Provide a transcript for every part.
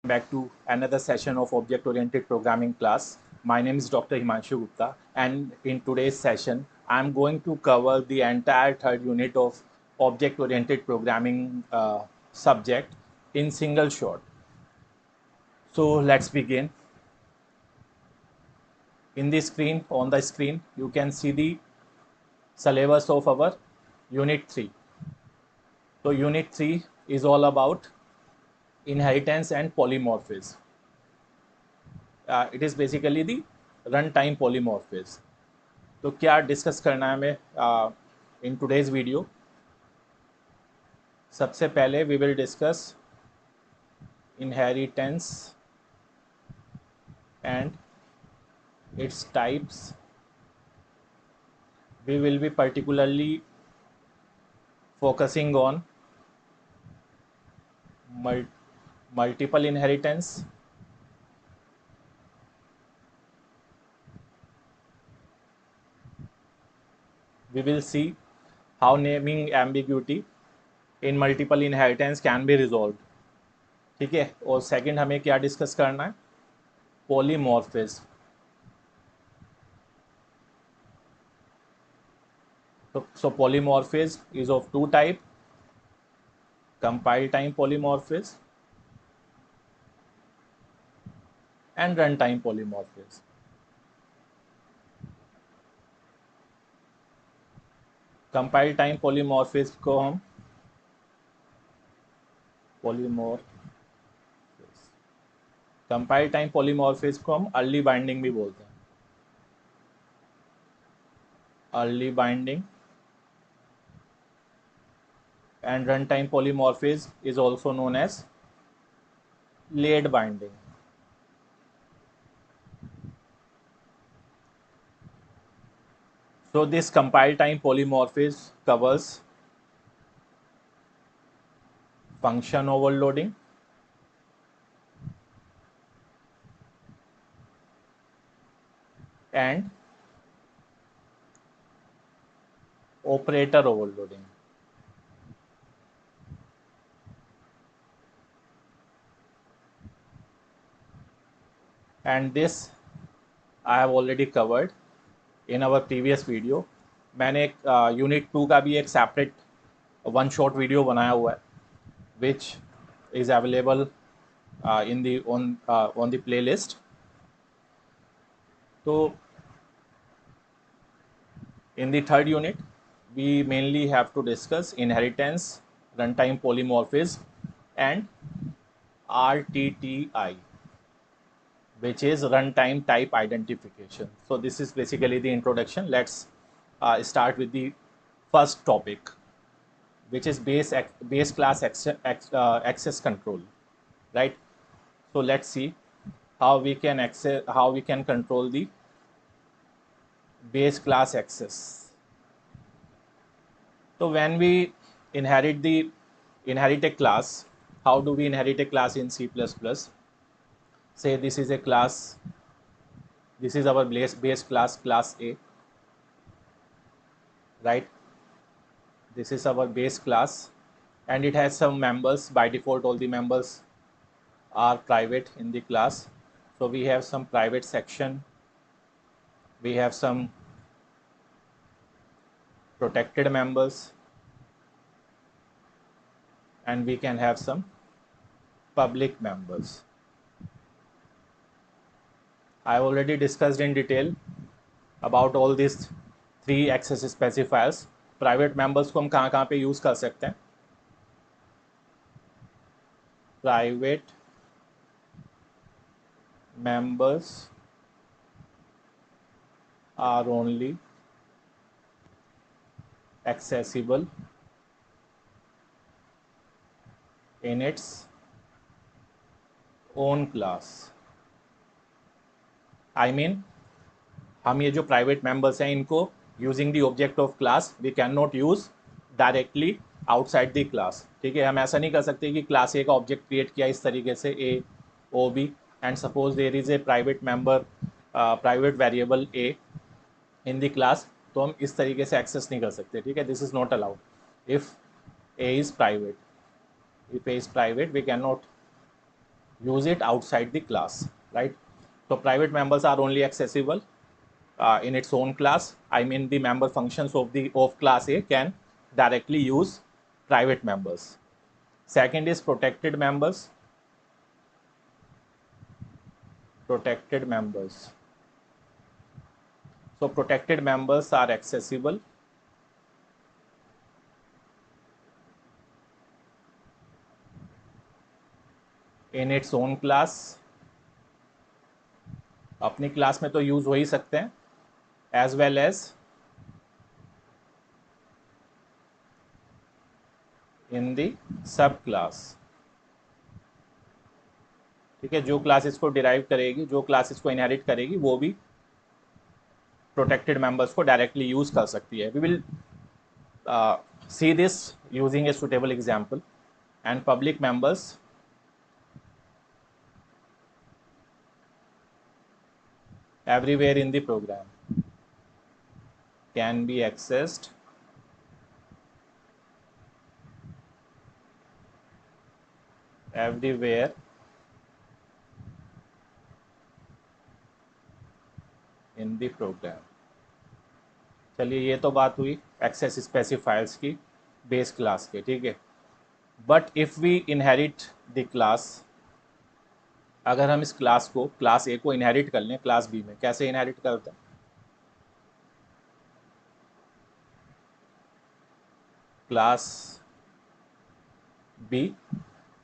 Back to another session of object-oriented programming class. My name is Dr. Himanshu Gupta, and in today's session, I'm going to cover the entire third unit of object-oriented programming subject in single shot. So let's begin. On the screen, you can see the syllabus of our Unit 3. So Unit 3 is all about inheritance and polymorphism. It is basically the runtime polymorphism. तो क्या discuss करना है हमें in today's video? सबसे पहले we will discuss inheritance and its types. We will be particularly focusing on multiple inheritance, we will see how naming ambiguity in multiple inheritance can be resolved. ठीक है. और second हमें क्या discuss करना है? Polymorphism. So polymorphism is of two type: compile time polymorphism and runtime polymorphism. Compile time polymorphism को हम compile time polymorphism को हम अर्ली बाइंडिंग भी बोलते हैं. Early binding and runtime polymorphism is also known as late binding. So this compile time polymorphism covers function overloading, and operator overloading. And this I have already covered in our previous video. मैंने एक unit 2 का भी एक separate one shot video बनाया हुआ है which is available in the on the playlist. So in the third unit we mainly have to discuss inheritance, runtime polymorphism, and RTTI, which is runtime type identification. So this is basically the introduction. Let's start with the first topic, which is base class access control, right? So let's see how we can control the base class access. So when we inherit a class, how do we inherit a class in C++? Say this is a class, this is our base class A, right? This is our base class and it has some members. By default all the members are private in the class. So we have some private section, we have some protected members, and we can have some public members. I have already discussed in detail about all these three access specifiers. Private members को हम कहाँ पे use कर सकते हैं? Private members are only accessible in its own class. I mean, हम ये जो प्राइवेट मेंबर्स हैं इनको using the object of class we can not use directly outside the class. ठीक है. हम ऐसा नहीं कर सकते कि क्लास ए का ऑब्जेक्ट क्रिएट किया इस तरीके से A O B and suppose there is a private member, private variable a in the class, तो हम इस तरीके से एक्सेस नहीं कर सकते. ठीक है. This is not allowed if a is private. If a is private we cannot use it outside the class, right? So private members are only accessible in its own class. I mean the member functions of class A can directly use private members. Second is protected members. Protected members. So protected members are accessible in its own class. अपनी class में तो use हो ही सकते हैं, as well as in the sub class. ठीक है, जो class इसको डिराइव करेगी, जो क्लास इसको इनहेरिट करेगी, वो भी प्रोटेक्टेड मेंबर्स को डायरेक्टली यूज कर सकती है। We will see this using a suitable example. And public members everywhere in the program can be accessed everywhere in the program. चलिए, ये तो बात हुई एक्सेस स्पेसिफायर्स की बेस क्लास के, ठीक है। But if we inherit the class, अगर हम इस क्लास को, क्लास ए को इनहेरिट कर लें क्लास बी में, कैसे इनहेरिट करते हैं? Class B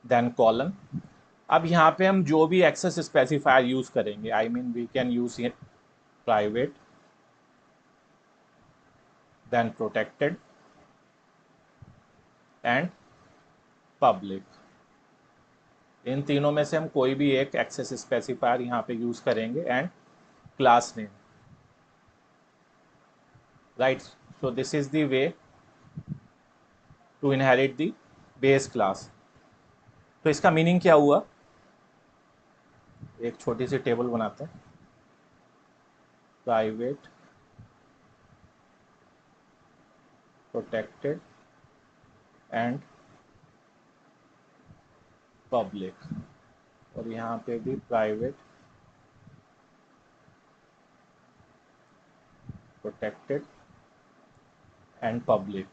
then colon. अब यहाँ पे हम जो भी एक्सेस स्पेसिफायर यूज करेंगे, I mean we can use it private then protected and public. इन तीनों में से हम कोई भी एक एक्सेस स्पेसिफायर यहाँ पे यूज करेंगे and class name, right. So this is the way to inherit the base class. तो इसका मीनिंग क्या हुआ? एक छोटी सी टेबल बनाते हैं। प्राइवेट, प्रोटेक्टेड एंड पब्लिक, और यहाँ पे भी प्राइवेट, प्रोटेक्टेड एंड पब्लिक।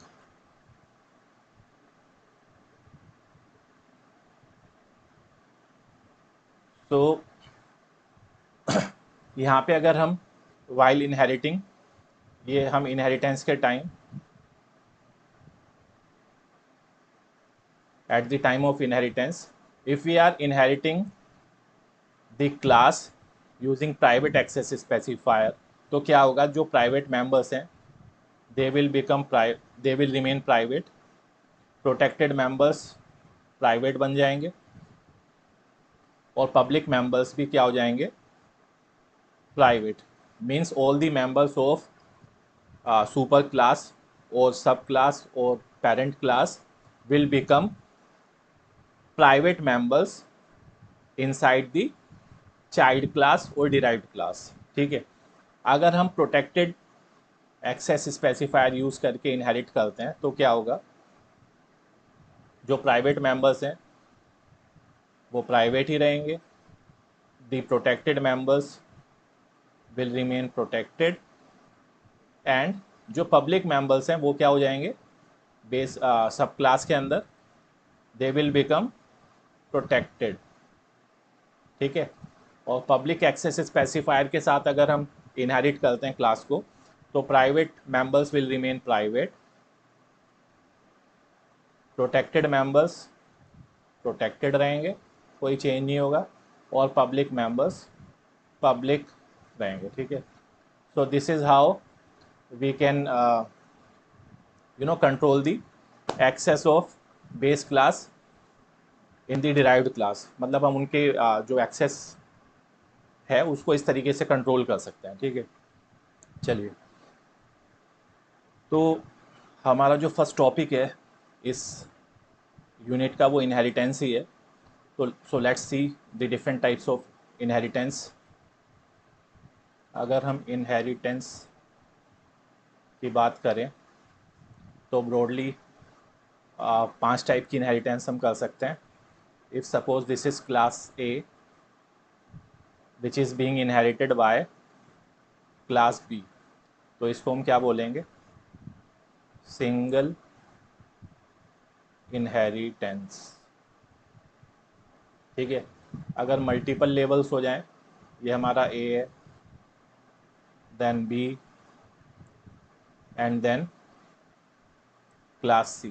तो यहाँ पे अगर हम वाइल इनहेरिटिंग, ये हम इनहेरिटेंस के time, at the time of inheritance, if we are inheriting the class using private access specifier, तो क्या होगा? जो प्राइवेट मेंबर्स हैं they will remain private, protected members private बन जाएंगे, और पब्लिक मेंबर्स भी क्या हो जाएंगे? Private. Means all the members of super class और सब क्लास और parent class will become private members inside the child class और डिराइव्ड क्लास, ठीक है। अगर हम प्रोटेक्टेड एक्सेस स्पेसिफायर यूज करके इनहेरिट करते हैं तो क्या होगा? जो प्राइवेट मेंबर्स हैं वो प्राइवेट ही रहेंगे, the protected members will remain protected, and जो पब्लिक मेंबर्स हैं वो क्या हो जाएंगे? बेस सब क्लास के अंदर दे विल बिकम प्रोटेक्टेड, ठीक है। और पब्लिक एक्सेस स्पेसिफायर के साथ अगर हम इनहेरिट करते हैं क्लास को, तो private members will remain private, protected members protected रहेंगे, कोई चेंज नहीं होगा, और पब्लिक मेंबर्स पब्लिक रहेंगे, ठीक है। So this is how we can control the access of base class in the derived class. मतलब हम उनके जो एक्सेस है उसको इस तरीके से कंट्रोल कर सकते हैं, ठीक है। चलिए, तो हमारा जो फर्स्ट टॉपिक है इस यूनिट का वो इनहेरिटेंस ही है। तो so let's see the different types of inheritance. अगर हम इनहेरिटेंस की बात करें तो ब्रॉडली 5 टाइप की इनहेरिटेंस हम कर सकते हैं। if suppose this is class A which is being inherited by class B, तो इसको हम क्या बोलेंगे, सिंगल इनहेरिटेंस। ठीक है, अगर मल्टीपल लेवल्स हो जाएं, ये हमारा A है, then B and then class C,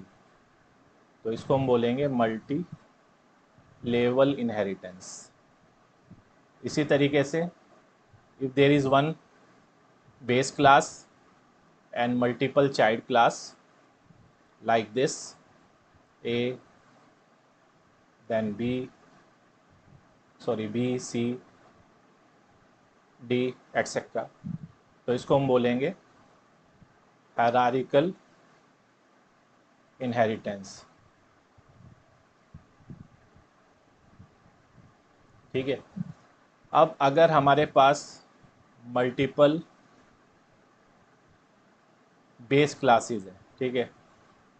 तो इसको हम बोलेंगे मल्टी लेवल इनहेरिटेंस। इसी तरीके से if there is one base class and multiple child class like this, A, then B, C, D, etc. तो इसको हम बोलेंगे हायरार्किकल इनहेरिटेंस। ठीक है, अब अगर हमारे पास मल्टीपल बेस क्लासेस है, ठीक है,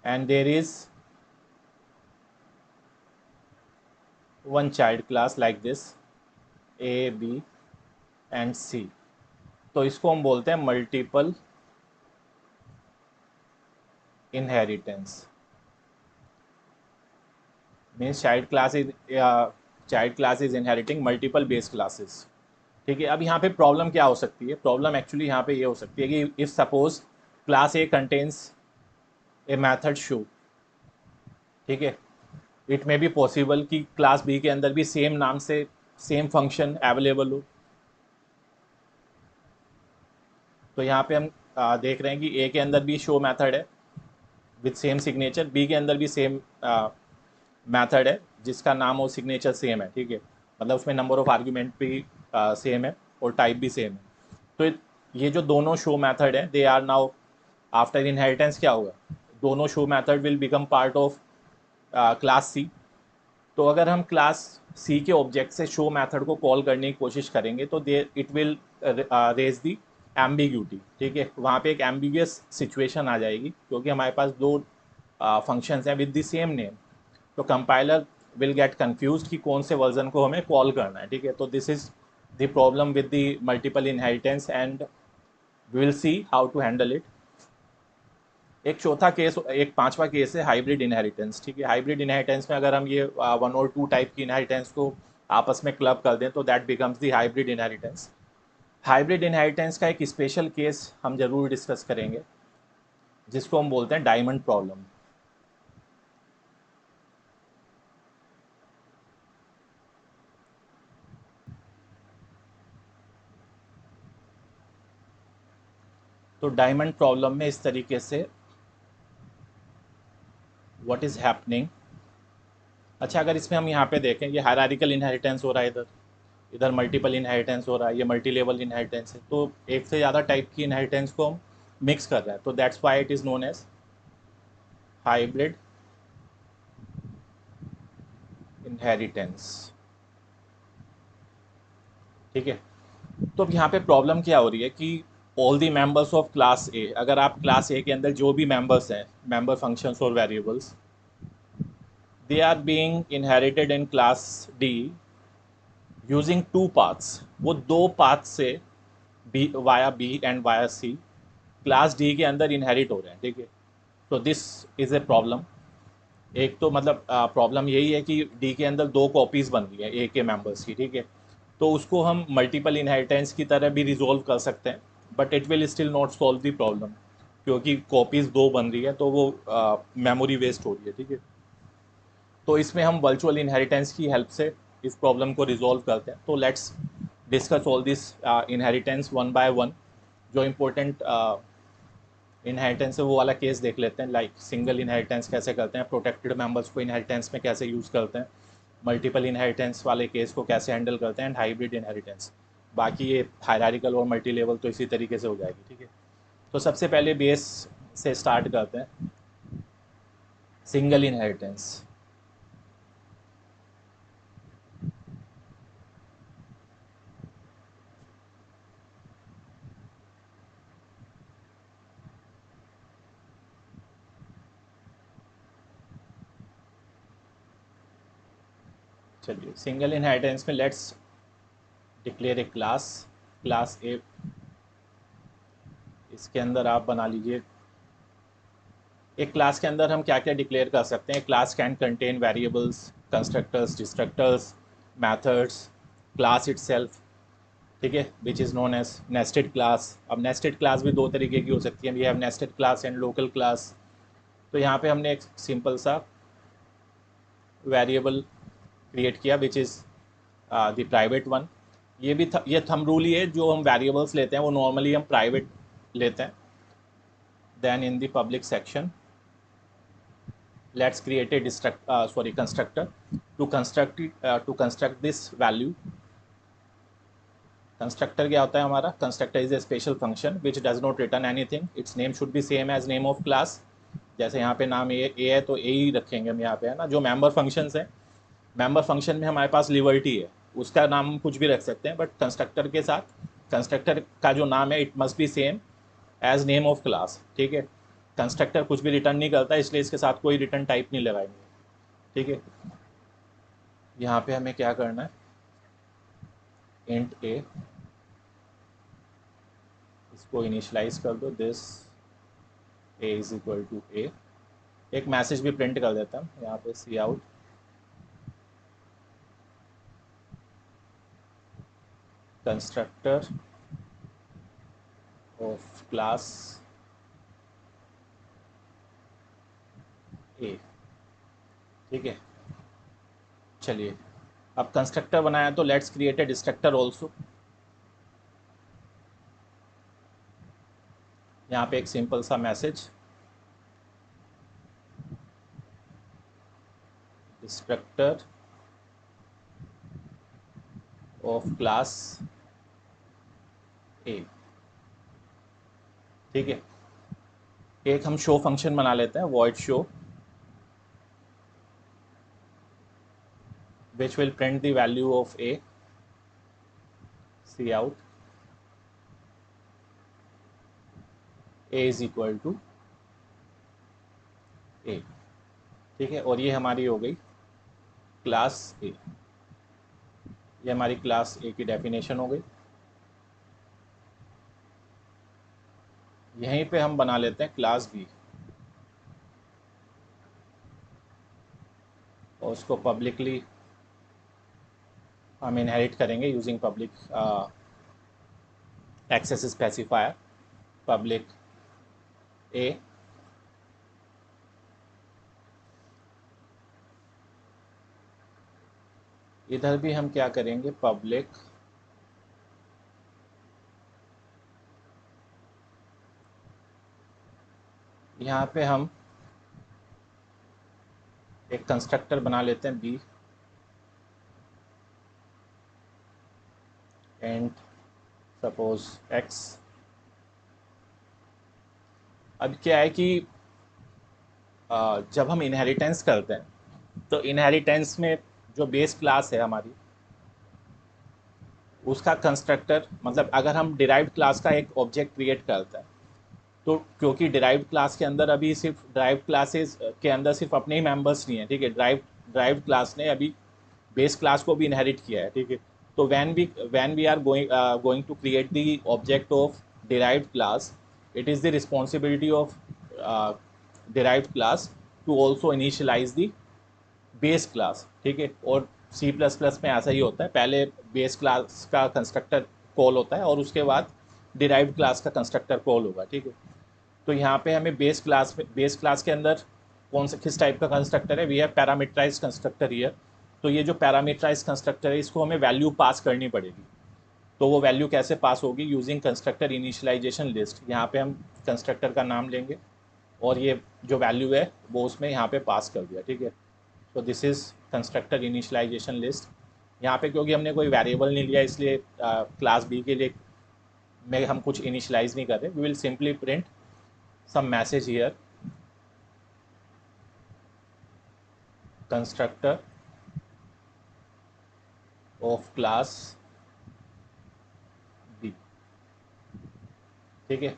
and there is one child class like this, A, B and C, तो इसको हम बोलते हैं multiple inheritance. Means child class is inheriting multiple base classes. ठीक है, अब यहाँ पे प्रॉब्लम क्या हो सकती है, प्रॉब्लम एक्चुअली यहाँ पे ये हो सकती है कि if suppose class A contains a method show, ठीक है, इट मे बी पॉसिबल कि क्लास बी के अंदर भी सेम नाम से सेम फंक्शन अवेलेबल हो। तो यहाँ पे हम देख रहे हैं कि ए के अंदर भी शो मेथड है विथ सेम सिग्नेचर, बी के अंदर भी सेम मेथड है जिसका नाम और सिग्नेचर सेम है। ठीक है, मतलब उसमें नंबर ऑफ आर्ग्यूमेंट भी सेम है और टाइप भी सेम है। तो ये जो दोनों शो मेथड है, they are now after inheritance क्या होगा, दोनों show method will become part of class C. तो अगर हम क्लास सी के ऑब्जेक्ट से शो मेथड को कॉल करने की कोशिश करेंगे तो they it will raise the ambiguity. ठीक है, वहाँ पे एक एम्बिगियस सिचुएशन आ जाएगी क्योंकि हमारे पास दो फंक्शंस हैं विद द सेम नेम, तो कंपाइलर विल गेट कंफ्यूज कि कौन से वर्जन को हमें कॉल करना है। ठीक है, तो this is the problem with the multiple inheritance and we will see how to handle it. एक चौथा केस, एक पांचवा केस है हाइब्रिड इनहेरिटेंस। ठीक है, हाइब्रिड इनहेरिटेंस में अगर हम ये वन और टू टाइप की इनहेरिटेंस को आपस में क्लब कर दें तो that becomes the hybrid inheritance. Hybrid inheritance का एक स्पेशल केस हम जरूर डिस्कस करेंगे जिसको हम बोलते हैं डायमंड प्रॉब्लम। तो डायमंड प्रॉब्लम में इस तरीके से व्हाट इज हैपनिंग। अच्छा, अगर इसमें हम यहाँ पे देखें, ये हायरार्किकल इनहेरिटेंस हो रहा है, इधर इधर मल्टीपल इनहेरिटेंस हो रहा है, ये मल्टी लेवल इनहेरिटेंस है, तो एक से ज़्यादा टाइप की इनहेरिटेंस को हम मिक्स कर रहे हैं, तो that's why it is known as hybrid inheritance. ठीक है, तो अब यहाँ पे प्रॉब्लम क्या हो रही है कि all the members of class ए, अगर आप क्लास ए के अंदर जो भी मेंबर्स हैं, मेंबर फंक्शंस और variables, they are being inherited in class D using two paths. वो दो पाथ से B and via C class D के अंदर इनहेरिट हो रहे हैं। ठीक है, तो दिस इज़ ए प्रॉब्लम। एक तो मतलब प्रॉब्लम यही है कि डी के अंदर दो कॉपीज़ बन रही है ए के मेंबर्स की। ठीक है, तो उसको हम मल्टीपल इनहेरिटेंस की तरह भी रिजोल्व कर सकते हैं, but it will still not solve the problem क्योंकि कॉपीज़ दो बन रही है तो वो मेमोरी वेस्ट हो रही है। ठीक है, तो इसमें हम वर्चुअल इनहेरिटेंस की हेल्प से इस प्रॉब्लम को रिजोल्व करते हैं। तो let's discuss all this inheritance one by one. जो इम्पोर्टेंट इनहेरिटेंस है वो वाला केस देख लेते हैं, लाइक सिंगल इनहेरिटेंस कैसे करते हैं, प्रोटेक्टेड मेंबर्स को इनहेरिटेंस में कैसे यूज़ करते हैं, मल्टीपल इनहेरिटेंस वाले केस को कैसे हैंडल करते हैं, एंड हाइब्रिड इनहेरिटेंस। बाकी ये हायरार्किकल और मल्टी लेवल तो इसी तरीके से हो जाएगी। ठीक है, तो सबसे पहले बेस से स्टार्ट करते हैं, सिंगल इनहेरिटेंस। चलिए सिंगल इनहेरिटेंस में let's declare A class, class ए। इसके अंदर आप बना लीजिए, एक क्लास के अंदर हम क्या क्या डिक्लेयर कर सकते हैं। Class can contain variables, constructors, destructors, methods, class itself, ठीक है, which is known as nested class. अब नेस्टेड क्लास भी दो तरीके की हो सकती है, we have nested class and local class. तो यहाँ पे हमने एक सिंपल सा वेरिएबल क्रिएट किया विच इज़ द प्राइवेट वन। ये थंब रूल ही है, जो हम वेरिएबल्स लेते हैं वो नॉर्मली हम प्राइवेट लेते हैं। Then in the public section let's create a constructor to construct this value. Constructor क्या होता है हमारा? Constructor is a special function which does not return anything, its name should be same as name of class. जैसे यहाँ पे नाम ए है तो ए ही रखेंगे हम यहाँ पे, है ना। जो मेंबर फंक्शंस हैं, मेंबर फंक्शन में हमारे पास लिबर्टी है, उसका नाम हम कुछ भी रख सकते हैं, बट कंस्ट्रक्टर के साथ कंस्ट्रक्टर का जो नाम है it must be same as name of class, ठीक है। कंस्ट्रक्टर कुछ भी रिटर्न नहीं करता, इसलिए इसके साथ कोई रिटर्न टाइप नहीं लगाएंगे, ठीक है। यहाँ पे हमें क्या करना है, इंट ए, इसको इनिशियलाइज कर दो, this a is equal to a. एक मैसेज भी प्रिंट कर देता हूँ यहाँ पे, cout constructor of class A, ठीक है। चलिए अब कंस्ट्रक्टर बनाया तो let's create a destructor also. यहाँ पे एक सिंपल सा message, destructor of class A, ठीक है। एक हम शो फंक्शन बना लेते हैं, void show, which will print the value of a, see out a is equal to a, ठीक है। और ये हमारी हो गई क्लास ए, ये हमारी क्लास ए की डेफिनेशन हो गई। यहीं पे हम बना लेते हैं क्लास बी और उसको पब्लिकली हम इनहेरिट करेंगे using public access specifier, public A. इधर भी हम क्या करेंगे, पब्लिक यहाँ पे हम एक कंस्ट्रक्टर बना लेते हैं बी एंड सपोज एक्स। अब क्या है कि जब हम इनहेरिटेंस करते हैं तो इनहेरिटेंस में जो बेस क्लास है हमारी, उसका कंस्ट्रक्टर, मतलब अगर हम डिराइव्ड क्लास का एक ऑब्जेक्ट क्रिएट करते हैं तो क्योंकि डिराइव्ड क्लास के अंदर अभी सिर्फ डिराइव्ड क्लासेस के अंदर सिर्फ अपने ही मेंबर्स नहीं है, ठीक है। ड्राइव्ड क्लास ने अभी बेस क्लास को भी इनहेरिट किया है, ठीक है। तो when we are going to create the object of derived class, it is the responsibility of derived class to also initialize the base class, ठीक है। और सी प्लस प्लस में ऐसा ही होता है, पहले बेस क्लास का कंस्ट्रक्टर कॉल होता है और उसके बाद डिराइव्ड क्लास का कंस्ट्रक्टर कॉल होगा, ठीक है। तो यहाँ पे हमें बेस क्लास के अंदर कौन सा किस टाइप का कंस्ट्रक्टर है, we have parameterize constructor here. तो ये जो पैरामीटराइज कंस्ट्रक्टर है इसको हमें वैल्यू पास करनी पड़ेगी। तो वो वैल्यू कैसे पास होगी, यूजिंग कंस्ट्रक्टर इनिशियलाइजेशन लिस्ट। यहाँ पे हम कंस्ट्रक्टर का नाम लेंगे और ये जो वैल्यू है वो उसमें यहाँ पे पास कर दिया, ठीक है। तो this is constructor initialization list. यहाँ पे क्योंकि हमने कोई वेरिएबल नहीं लिया इसलिए क्लास बी के लिए में हम कुछ इनिशियलाइज नहीं कर रहे, we will simply print some message here, constructor of class B, ठीक है।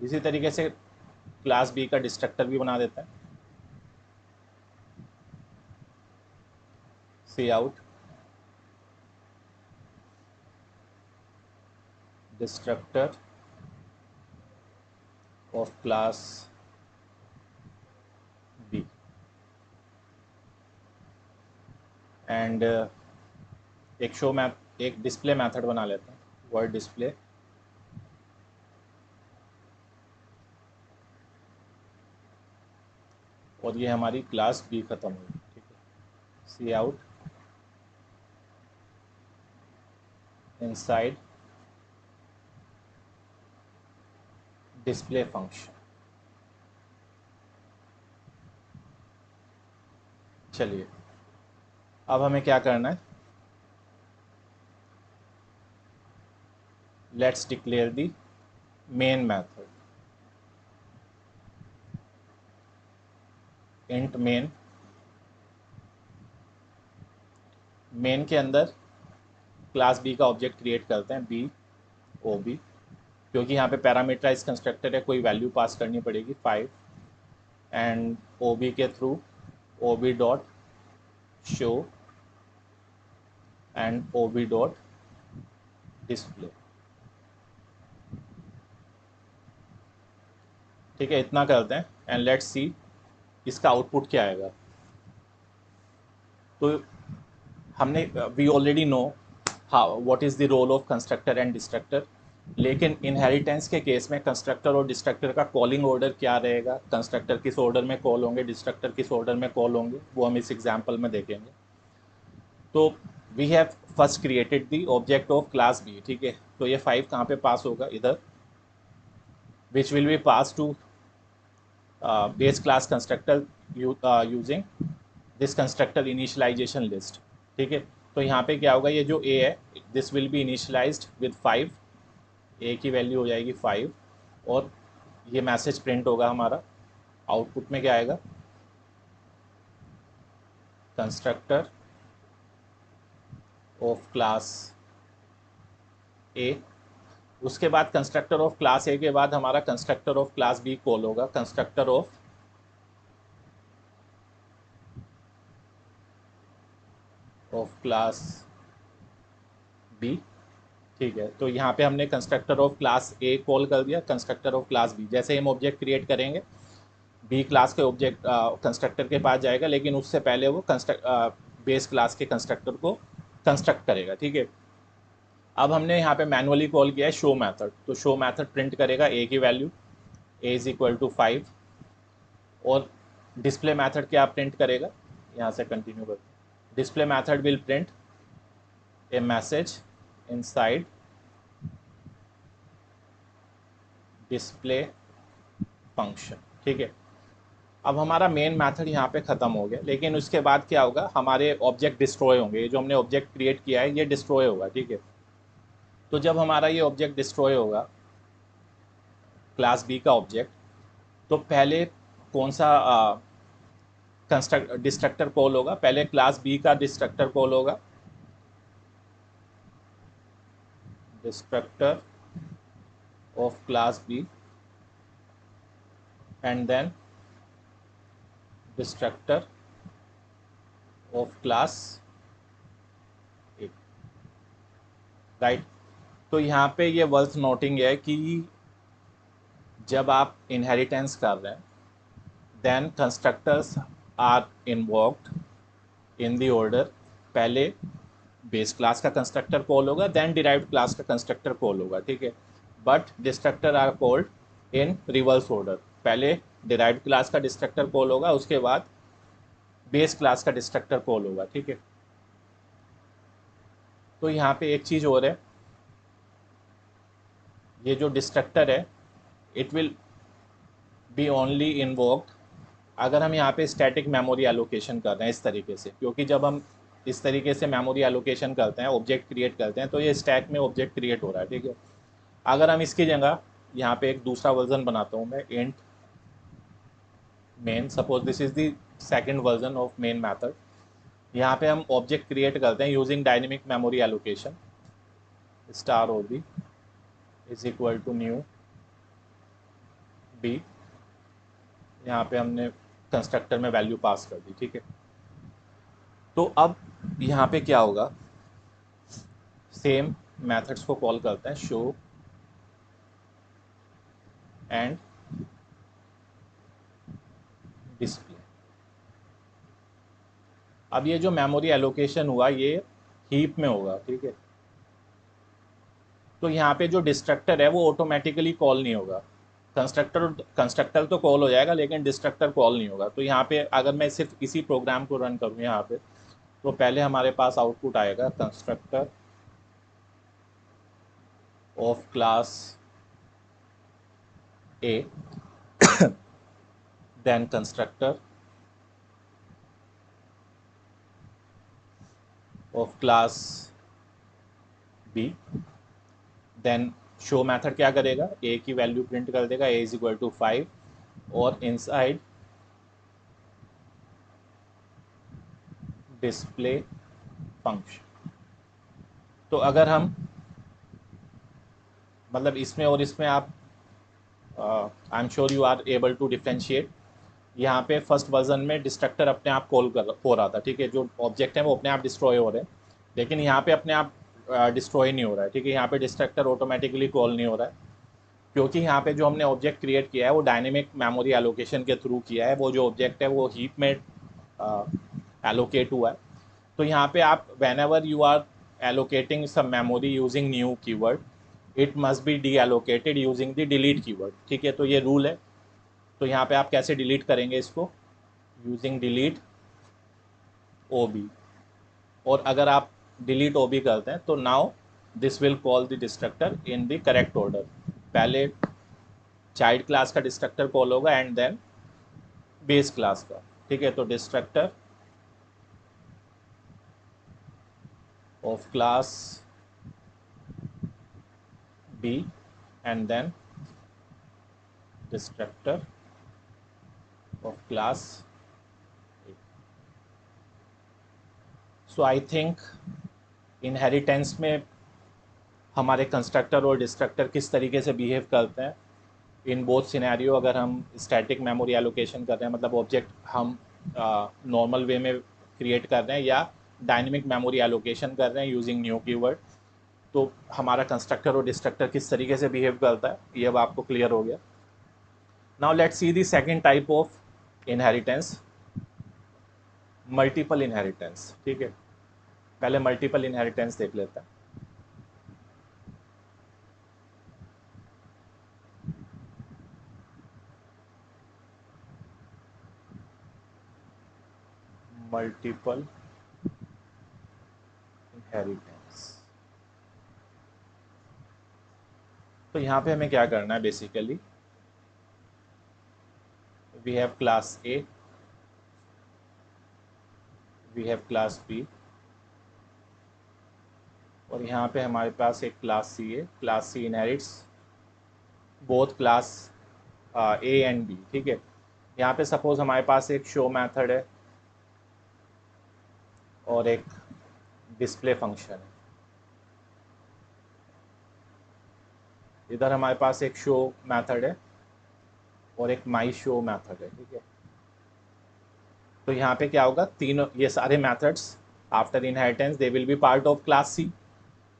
इसी तरीके से क्लास बी का डिस्ट्रक्टर भी बना देता है, cout destructor of class B and एक डिस्प्ले मेथड बना लेते हैं, वर्ड डिस्प्ले, और ये हमारी क्लास बी खत्म हुई, ठीक है। सी आउट इनसाइड डिस्प्ले फंक्शन। चलिए अब हमें क्या करना है, let's declare the main method, int main. Main के अंदर क्लास बी का ऑब्जेक्ट क्रिएट करते हैं, बी ओ बी, क्योंकि यहाँ पे पैरामीटराइज कंस्ट्रक्टर है, कोई वैल्यू पास करनी पड़ेगी 5, एंड ओ बी के through O B dot show and O B dot display. ठीक है, इतना करते हैं एंड लेट्स सी इसका आउटपुट क्या आएगा। तो हमने we already know how what is the role of constructor and destructor, लेकिन इनहेरिटेंस के केस में कंस्ट्रक्टर और डिस्ट्रक्टर का कॉलिंग ऑर्डर क्या रहेगा, कंस्ट्रक्टर किस ऑर्डर में कॉल होंगे, डिस्ट्रक्टर किस ऑर्डर में कॉल होंगे, वो हम इस एग्जाम्पल में देखेंगे। तो we have first created the object of class B, ठीक है। तो ये 5 कहाँ पे पास होगा, इधर, which will be pass to base class constructor using this constructor initialization list, ठीक है। तो यहाँ पे क्या होगा, ये जो ए है this will B initialised with 5, ए की वैल्यू हो जाएगी 5, और ये मैसेज प्रिंट होगा हमारा, आउटपुट में क्या आएगा, कंस्ट्रक्टर ऑफ क्लास ए। उसके बाद कंस्ट्रक्टर ऑफ क्लास ए के बाद हमारा constructor of class be call होगा, कंस्ट्रक्टर ऑफ क्लास बी, ठीक है। तो यहाँ पे हमने constructor of class A call कर दिया, कंस्ट्रक्टर ऑफ क्लास बी, जैसे हम ऑब्जेक्ट क्रिएट करेंगे बी क्लास के ऑब्जेक्ट कंस्ट्रक्टर के पास जाएगा, लेकिन उससे पहले वो बेस क्लास के कंस्ट्रक्टर को कंस्ट्रक्ट करेगा, ठीक है। अब हमने यहाँ पे मैनुअली कॉल किया है शो मेथड, तो शो मेथड प्रिंट करेगा ए की value, A is equal to 5, और डिस्प्ले मेथड क्या प्रिंट करेगा, यहाँ से कंटिन्यू करते हैं, display method will print A message inside display function, ठीक है। अब हमारा मेन मेथड यहाँ पे ख़त्म हो गया, लेकिन उसके बाद क्या होगा, हमारे ऑब्जेक्ट डिस्ट्रॉय होंगे, ये जो हमने ऑब्जेक्ट क्रिएट किया है ये डिस्ट्रॉय होगा, ठीक है। तो जब हमारा ये ऑब्जेक्ट डिस्ट्रॉय होगा, क्लास बी का ऑब्जेक्ट, तो पहले कौन सा डिस्ट्रक्टर कॉल होगा, पहले क्लास बी का डिस्ट्रक्टर कॉल होगा, destructor of class B, and then destructor of class A, right. तो यहाँ पे ये वर्थ नोटिंग है कि जब आप इनहेरिटेंस कर रहे हैं, then constructors are invoked in the order, पहले बेस क्लास का कंस्ट्रक्टर कॉल होगा, देन डिराइव्ड क्लास का कंस्ट्रक्टर कॉल होगा, ठीक है। But destructor are called in reverse order, पहले डिराइव्ड क्लास का डिस्ट्रक्टर कॉल होगा, उसके बाद बेस क्लास का डिस्ट्रक्टर कॉल होगा, ठीक है। तो यहाँ पे एक चीज़ और है, ये जो डिस्ट्रक्टर है it will be only invoked अगर हम यहाँ पे स्टैटिक मेमोरी एलोकेशन कर रहे हैं इस तरीके से, क्योंकि जब हम इस तरीके से मेमोरी एलोकेशन करते हैं, ऑब्जेक्ट क्रिएट करते हैं, तो ये स्टैक में ऑब्जेक्ट क्रिएट हो रहा है, ठीक है। अगर हम इसकी जगह यहाँ पे एक दूसरा वर्जन बनाता हूँ मैं, int main, suppose this is the second version of main method, यहाँ पे हम ऑब्जेक्ट क्रिएट करते हैं using dynamic memory allocation, star O B is equal to new B, यहाँ पे हमने कंस्ट्रक्टर में वैल्यू पास कर दी, ठीक है। तो अब यहाँ पे क्या होगा, सेम मेथड्स को कॉल करते हैं, शो एंड डिस्प्ले। अब ये जो मेमोरी एलोकेशन हुआ ये हीप में होगा, ठीक है। तो यहाँ पे जो डिस्ट्रक्टर है वो ऑटोमेटिकली कॉल नहीं होगा। कंस्ट्रक्टर तो कॉल हो जाएगा लेकिन डिस्ट्रक्टर कॉल नहीं होगा। तो यहाँ पे अगर मैं सिर्फ इसी प्रोग्राम को रन करूँ यहाँ पे, तो पहले हमारे पास आउटपुट आएगा constructor of class A, then constructor of class B, then show method क्या करेगा, ए की वैल्यू प्रिंट कर देगा, ए इज इक्वल टू 5, और इनसाइड डिस्प्ले फंक्शन। तो अगर हम मतलब इसमें और इसमें आप I am sure you are able to differentiate. यहाँ पे फर्स्ट वर्जन में डिस्ट्रक्टर अपने आप कॉल हो रहा था, ठीक है, जो ऑब्जेक्ट है वो अपने आप डिस्ट्रॉय हो रहे हैं, लेकिन यहाँ पे अपने आप डिस्ट्रॉय नहीं हो रहा है, ठीक है। यहाँ पे डिस्ट्रक्टर ऑटोमेटिकली कॉल नहीं हो रहा है, क्योंकि यहाँ पे जो हमने ऑब्जेक्ट क्रिएट किया है वो डायनेमिक मेमोरी एलोकेशन के थ्रू किया है। वो जो ऑब्जेक्ट है वो हीप में एलोकेट हुआ है। तो यहाँ पे आप whenever you are allocating some memory using new keyword, it must be deallocated using the delete keyword, ठीक है। तो ये रूल है। तो यहाँ पे आप कैसे डिलीट करेंगे इसको, यूजिंग डिलीट ओ बी। और अगर आप डिलीट ओ बी करते हैं तो now this will call the destructor in the correct order. पहले चाइल्ड क्लास का डिस्ट्रक्टर कॉल होगा एंड देन बेस क्लास का, ठीक है। तो destructor of class B and then destructor of class A. So I think inheritance में हमारे constructor और डिस्ट्रक्टर किस तरीके से बिहेव करते हैं इन बोथ सिनेरियो। अगर हम स्टैटिक मेमोरी एलोकेशन कर रहे हैं, मतलब ऑब्जेक्ट हम नॉर्मल वे में क्रिएट कर रहे हैं, या डायनेमिक मेमोरी एलोकेशन कर रहे हैं यूजिंग न्यू कीवर्ड, तो हमारा कंस्ट्रक्टर और डिस्ट्रक्टर किस तरीके से बिहेव करता है ये अब आपको क्लियर हो गया। Now let's see the second type of inheritance, multiple inheritance, ठीक है। पहले मल्टीपल इनहेरिटेंस देख लेते हैं। मल्टीपल इनहेरिटेंस, तो यहाँ पे हमें क्या करना है, basically we have class A, we have class B, और यहाँ पे हमारे पास एक क्लास सी है। Class C inherits both class A and B, ठीक है। यहाँ पे सपोज हमारे पास एक शो मेथड है और एक डिस्प्ले फंक्शन है। इधर हमारे पास एक शो मेथड है और एक माई शो मेथड है, ठीक है। तो यहाँ पे क्या होगा, तीनों ये सारे methods after inheritance they will be part of class C.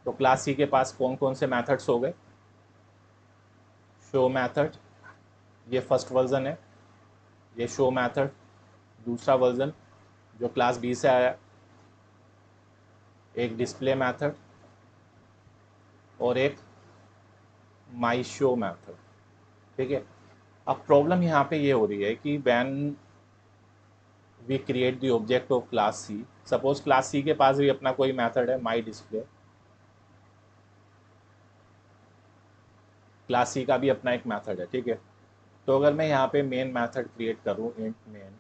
तो क्लास सी के पास कौन कौन से मेथड्स हो गए, शो मेथड, ये फर्स्ट वर्जन है, ये शो मेथड दूसरा वर्जन जो क्लास बी से आया, एक डिस्प्ले मेथड और एक माई शो मेथड, ठीक है। अब प्रॉब्लम यहाँ पे ये हो रही है कि when we create the object of class C, suppose class C के पास भी अपना कोई मेथड है माई डिस्प्ले, क्लास सी का भी अपना एक मेथड है, ठीक है। तो अगर मैं यहाँ पे मेन मेथड क्रिएट करूँ, इंट मेन,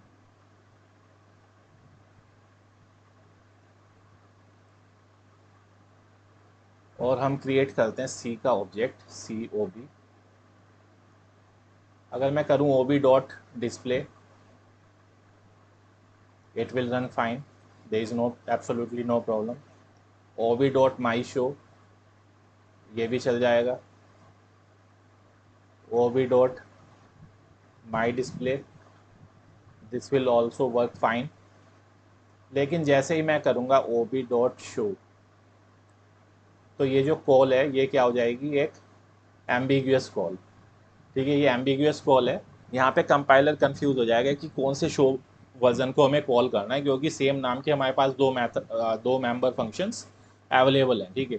और हम क्रिएट करते हैं सी का ऑब्जेक्ट सी ओ बी। अगर मैं करूँ O B dot display, it will run fine, there is no absolutely no problem. ob dot my show, ये भी चल जाएगा। ob dot my display, this will also work fine। लेकिन जैसे ही मैं करूँगा ob dot show, तो ये जो कॉल है ये क्या हो जाएगी, एक एम्बिगुअस कॉल। ठीक है, ये एम्बिगुअस कॉल है। यहाँ पे कंपाइलर कंफ्यूज हो जाएगा कि कौन से शो वर्जन को हमें कॉल करना है, क्योंकि सेम नाम के हमारे पास दो मेंबर फंक्शंस अवेलेबल हैं। ठीक है,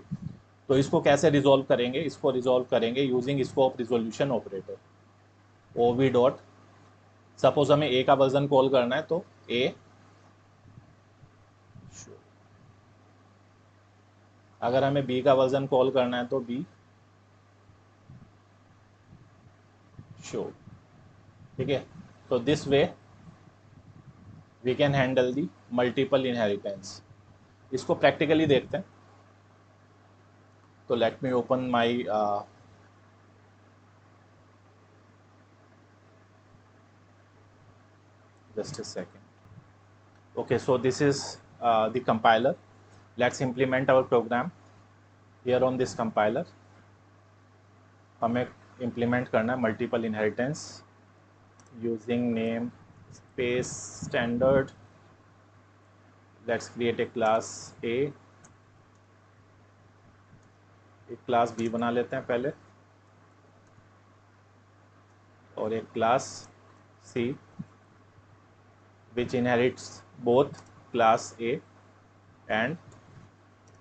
तो इसको कैसे रिजॉल्व करेंगे? इसको रिजॉल्व करेंगे using scope resolution operator. O V dot, suppose हमें ए का वर्जन कॉल करना है तो ए, अगर हमें बी का वर्जन कॉल करना है तो बी शो। ठीक है, तो this way we can handle the multiple inheritance. इसको प्रैक्टिकली देखते हैं। तो let me open my just a second. Okay, so this is the compiler. Let's implement our program here on this compiler. हमें implement करना है multiple inheritance using name space standard. Let's create a class A, एक class B बना लेते हैं पहले, और एक class C which inherits both class A and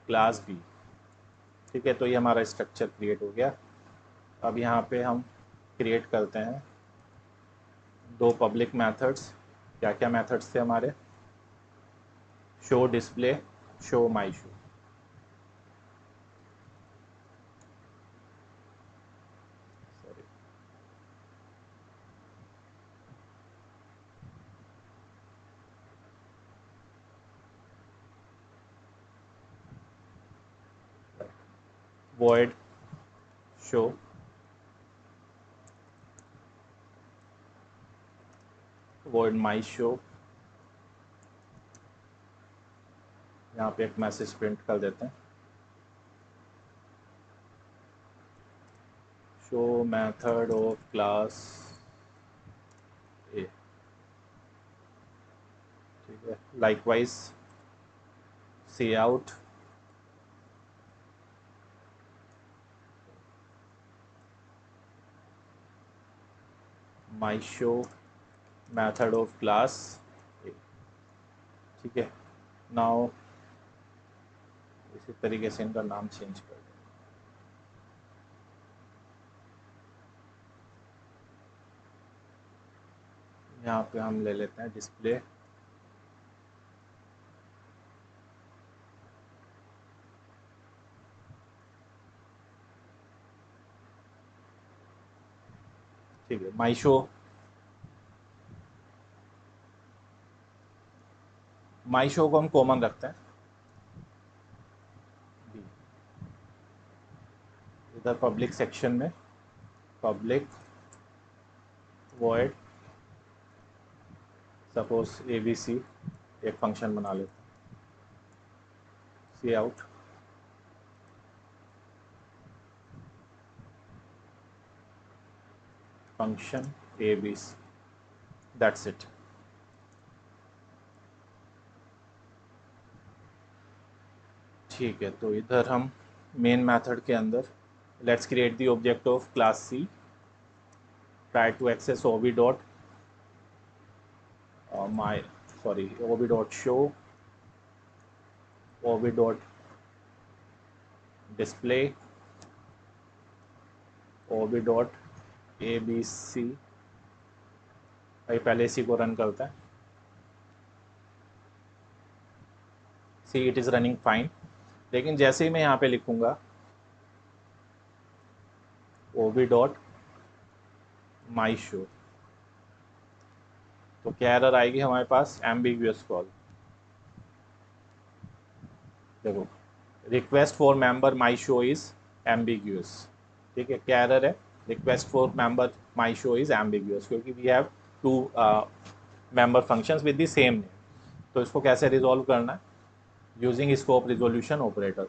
class B। ठीक है, तो ये हमारा स्ट्रक्चर क्रिएट हो गया। अब यहाँ पे हम क्रिएट करते हैं दो पब्लिक मेथड्स। क्या क्या मेथड्स थे हमारे? Show display, show my show. Sorry, void show, void my show. यहाँ पे एक मैसेज प्रिंट कर देते हैं, show method of class A. ठीक है, likewise cout my show method of class A. ठीक है, नाउ इसी तरीके से इनका नाम चेंज कर दें। यहाँ पे हम ले लेते हैं डिस्प्ले, ठीक है, माई शो। माई शो को हम कॉमन रखते हैं, इधर पब्लिक सेक्शन में पब्लिक वॉइड सपोज ABC एक फंक्शन बना लेते हैं, सी out function ABC, that's it. ठीक है, तो इधर हम मेन मेथड के अंदर let's create the object of class C, try to access ob dot my sorry ob dot show ob dot display ob dot ABC। भाई पहले इसी को रन करता है। See it is running fine, लेकिन जैसे ही मैं यहाँ पे लिखूँगा ओबी डॉट माई शो, तो क्या एरर आएगी हमारे पास? Ambiguous call. देखो, request for member my show is ambiguous. ठीक है, क्या एरर है? Request for member my show is ambiguous, क्योंकि we have two member functions with the same name. तो इसको कैसे रिजॉल्व करना है? Using scope resolution operator.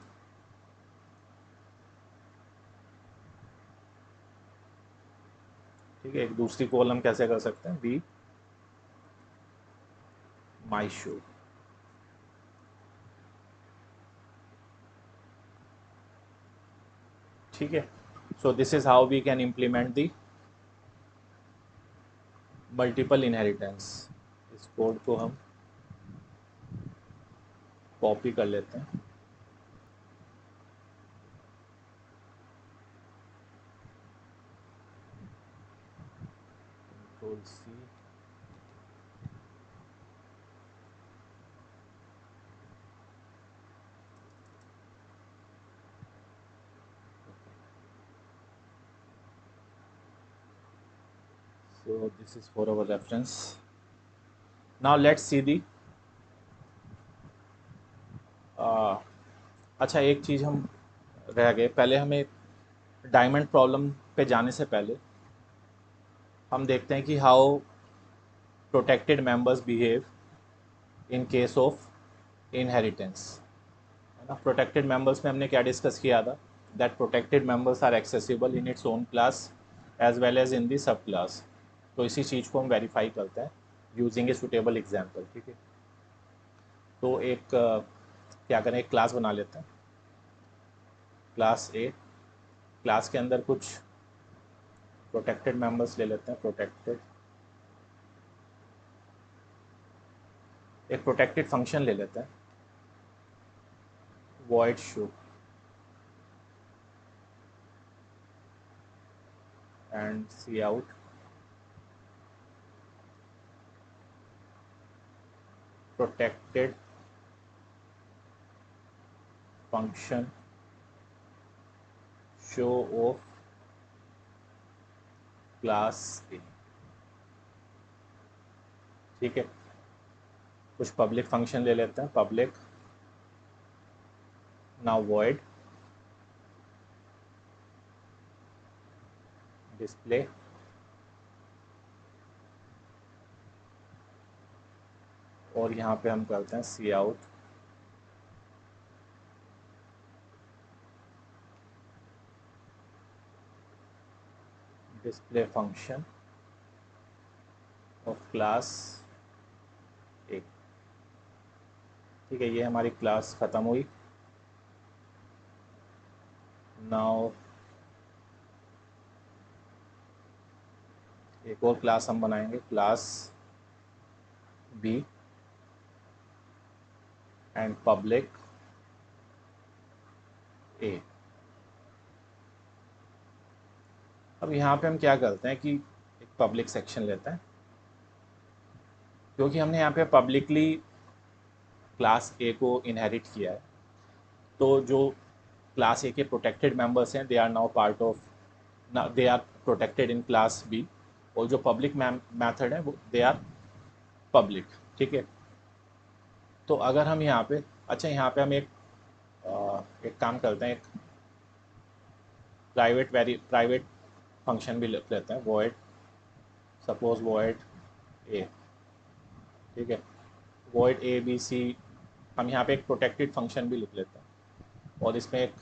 ठीक है, एक दूसरी कॉल हम कैसे कर सकते हैं? B my show. ठीक है, so this is how we can implement the multiple inheritance, इस कोड को हम कॉपी कर लेते हैं। Control C, so this is for our reference. Now let's see the अच्छा, एक चीज़ हम रह गए, पहले हमें डायमंड प्रॉब्लम पे जाने से पहले हम देखते हैं कि how protected members behave in case of inheritance, है ना। प्रोटेक्टेड मेंबर्स में हमने क्या डिस्कस किया था, that protected members are accessible in its own class as well as in the sub class. तो इसी चीज़ को हम वेरीफाई करते हैं यूजिंग ए सुटेबल एग्जाम्पल, ठीक है। तो एक क्या करें, एक क्लास बना लेते हैं, क्लास ए। क्लास के अंदर कुछ प्रोटेक्टेड मेंबर्स ले लेते हैं, एक प्रोटेक्टेड फंक्शन ले लेते हैं, void show, and cout protected function show of class A, ठीक है। कुछ पब्लिक फंक्शन ले लेते हैं, पब्लिक नाउ void डिस्प्ले और यहाँ पे हम करते हैं cout display function of class A, ठीक है। ये हमारी क्लास ख़त्म हुई। नाउ एक और क्लास हम बनाएंगे, क्लास बी एंड पब्लिक ए। अब यहाँ पे हम क्या करते हैं कि एक पब्लिक सेक्शन लेते हैं, क्योंकि हमने यहाँ पे पब्लिकली क्लास ए को इनहेरिट किया है, तो जो क्लास ए के प्रोटेक्टेड मेंबर्स हैं, they are now part of, they are protected in class B, और जो पब्लिक मेथड है वो दे आर पब्लिक, ठीक है। तो अगर हम यहाँ पे, अच्छा यहाँ पे हम एक काम करते हैं, एक प्राइवेट फंक्शन भी लिख लेते हैं, void सपोज void ए, ठीक है। void ए बी सी, हम यहाँ पे एक प्रोटेक्टेड फंक्शन भी लिख लेते हैं और इसमें एक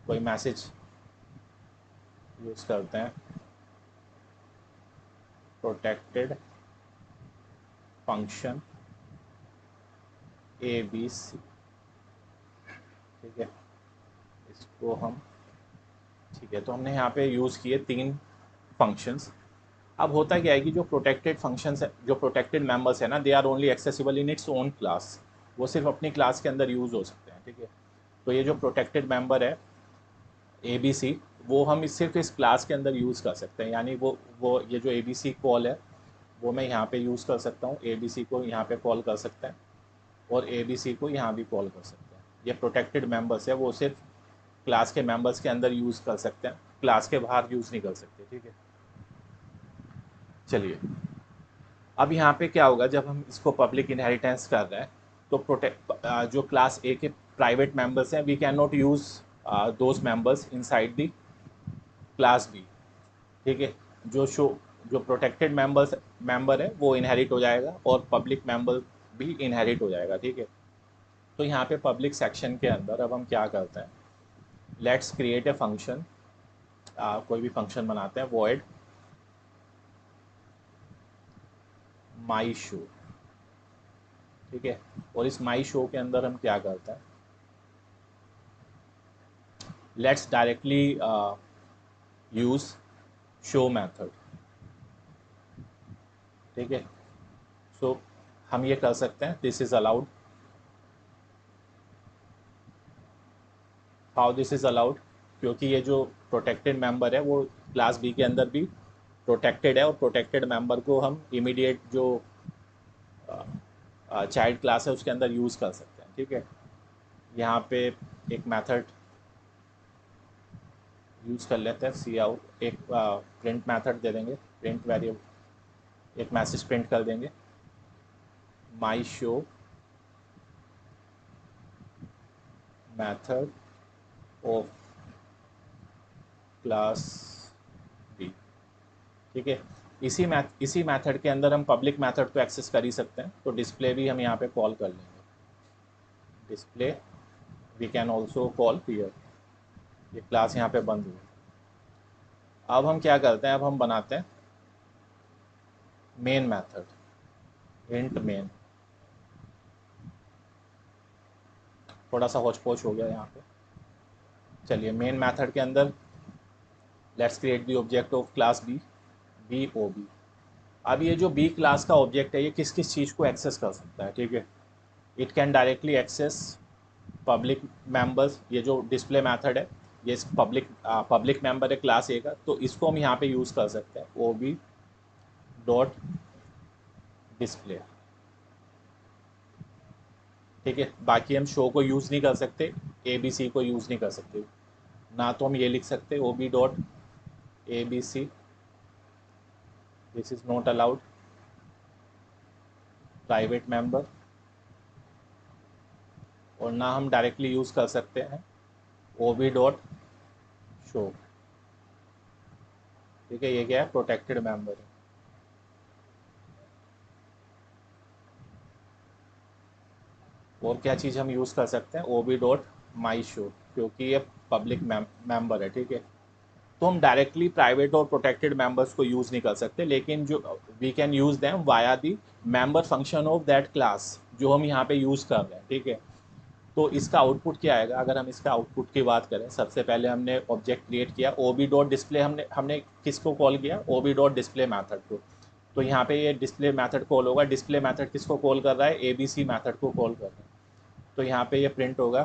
कोई मैसेज यूज़ करते हैं, protected function A B C, ठीक है। इसको हम, ठीक है, तो हमने यहाँ पे यूज़ किए 3 फंक्शंस। अब होता क्या है कि जो प्रोटेक्टेड फंक्शंस है, जो प्रोटेक्टेड मेंबर्स है ना, they are only accessible in its own class, वो सिर्फ अपनी क्लास के अंदर यूज़ हो सकते हैं, ठीक है। तो ये जो प्रोटेक्टेड मेंबर है ए बी सी, वो हम सिर्फ इस क्लास के अंदर यूज़ कर सकते हैं, यानी वो ये जो ए बी सी कॉल है वो मैं यहाँ पे यूज़ कर सकता हूँ, ए बी सी को यहाँ पे कॉल कर सकते हैं और ए बी सी को यहाँ भी कॉल कर सकते हैं। ये प्रोटेक्टेड मेंबर्स है, वो सिर्फ क्लास के मेंबर्स के अंदर यूज़ कर सकते हैं, क्लास के बाहर यूज़ नहीं कर सकते, ठीक है। चलिए, अब यहाँ पे क्या होगा, जब हम इसको पब्लिक इनहेरिटेंस कर रहे हैं तो जो क्लास ए के प्राइवेट मेंबर्स हैं, we can not use those members inside the class B, ठीक है। जो प्रोटेक्टेड मेंबर है वो इनहेरिट हो जाएगा और पब्लिक मेंबर भी इनहेरिट हो जाएगा, ठीक है। तो यहाँ पे पब्लिक सेक्शन के अंदर अब हम क्या करते हैं, लेट्स क्रिएट ए फंक्शन, कोई भी फंक्शन बनाते हैं, void माई शो, ठीक है। और इस माई शो के अंदर हम क्या करते हैं, let's directly use show method, ठीक है। सो हम ये कर सकते हैं, this is allowed. How this is allowed, क्योंकि ये जो प्रोटेक्टेड मेंबर है वो क्लास बी के अंदर भी प्रोटेक्टेड है, और प्रोटेक्टेड मेंबर को हम इमीडिएट जो चाइल्ड क्लास है उसके अंदर यूज़ कर सकते हैं। ठीक है, यहाँ पे एक मेथड यूज़ कर लेते हैं, सी आउट, एक प्रिंट मेथड दे देंगे, प्रिंट वेरिएबल, एक मैसेज प्रिंट कर देंगे, my show method of class B. ठीक है, इसी मेथड के अंदर हम पब्लिक मेथड को एक्सेस कर ही सकते हैं, तो डिस्प्ले भी हम यहाँ पे कॉल कर लेंगे, display we can also call here. ये क्लास यहाँ पे बंद हुई। अब हम क्या करते हैं, अब हम बनाते हैं मेन मेथड, इंट मेन। थोड़ा सा होच पोच हो गया यहाँ पे। चलिए, मेन मेथड के अंदर let's create the object of class B, B O B. अब ये जो बी क्लास का ऑब्जेक्ट है ये किस किस चीज़ को एक्सेस कर सकता है? ठीक है, it can directly access public members. ये जो डिस्प्ले मेथड है ये पब्लिक मेंबर है क्लास ए का, तो इसको हम यहाँ पे यूज़ कर सकते हैं, ओ बी डॉट डिस्प्ले। ठीक है, बाकी हम शो को यूज़ नहीं कर सकते, ए बी सी को यूज़ नहीं कर सकते। ना तो हम ये लिख सकते O B dot A B C, this is not allowed, private member. और ना हम डायरेक्टली यूज़ कर सकते हैं ओ बी डॉट शो। ठीक है, ये क्या है, प्रोटेक्टेड मेंबर है। और क्या चीज़ हम यूज़ कर सकते हैं, O B dot my show, क्योंकि ये पब्लिक मेंबर है। ठीक है, तो हम डायरेक्टली प्राइवेट और प्रोटेक्टेड मेंबर्स को यूज़ नहीं कर सकते, लेकिन जो we can use them via the member function of that class जो हम यहाँ पे यूज़ कर रहे हैं। ठीक है, तो इसका आउटपुट क्या आएगा? अगर हम इसका आउटपुट की बात करें, सबसे पहले हमने ऑब्जेक्ट क्रिएट किया ओ बी डॉट डिस्प्ले, हमने हमने किसको कॉल किया, O B dot display method को। तो यहाँ पे ये डिस्प्ले मैथड कॉल होगा, डिस्प्ले मैथड किसको कॉल कर रहा है, ए बी सी मैथड को कॉल कर रहा है। तो यहाँ पे ये प्रिंट होगा,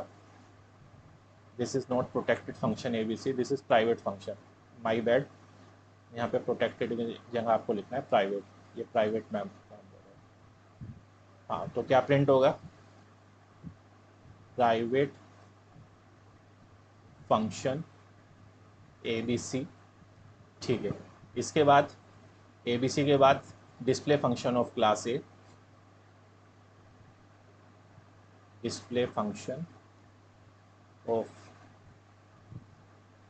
this is not protected function A B C, this is private function, my bad. यहाँ पे प्रोटेक्टेड की जगह आपको लिखना है प्राइवेट, ये प्राइवेट मैम। हाँ, तो क्या प्रिंट होगा, private function A B C. ठीक है, इसके बाद ए बी सी के बाद display function of class A, display function of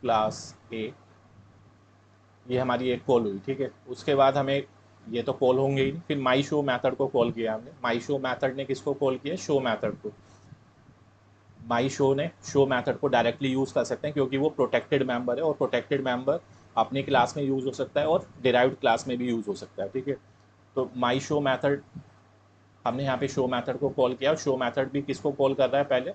class A, ये हमारी एक कॉल हुई। ठीक है, उसके बाद हमें ये तो कॉल होंगे ही, फिर माई शो मैथड को कॉल किया हमने, माई शो मैथड ने किसको कॉल किया, शो मैथड को। माई शो ने शो मैथड को डायरेक्टली यूज़ कर सकते हैं क्योंकि वो प्रोटेक्टेड मेंबर है, और प्रोटेक्टेड मेंबर अपनी क्लास में यूज़ हो सकता है और डिराइव्ड क्लास में भी यूज़ हो सकता है। ठीक है, तो माई शो मैथड, हमने यहाँ पे शो मैथड को कॉल किया, और शो मैथड भी किसको कॉल कर रहा है, पहले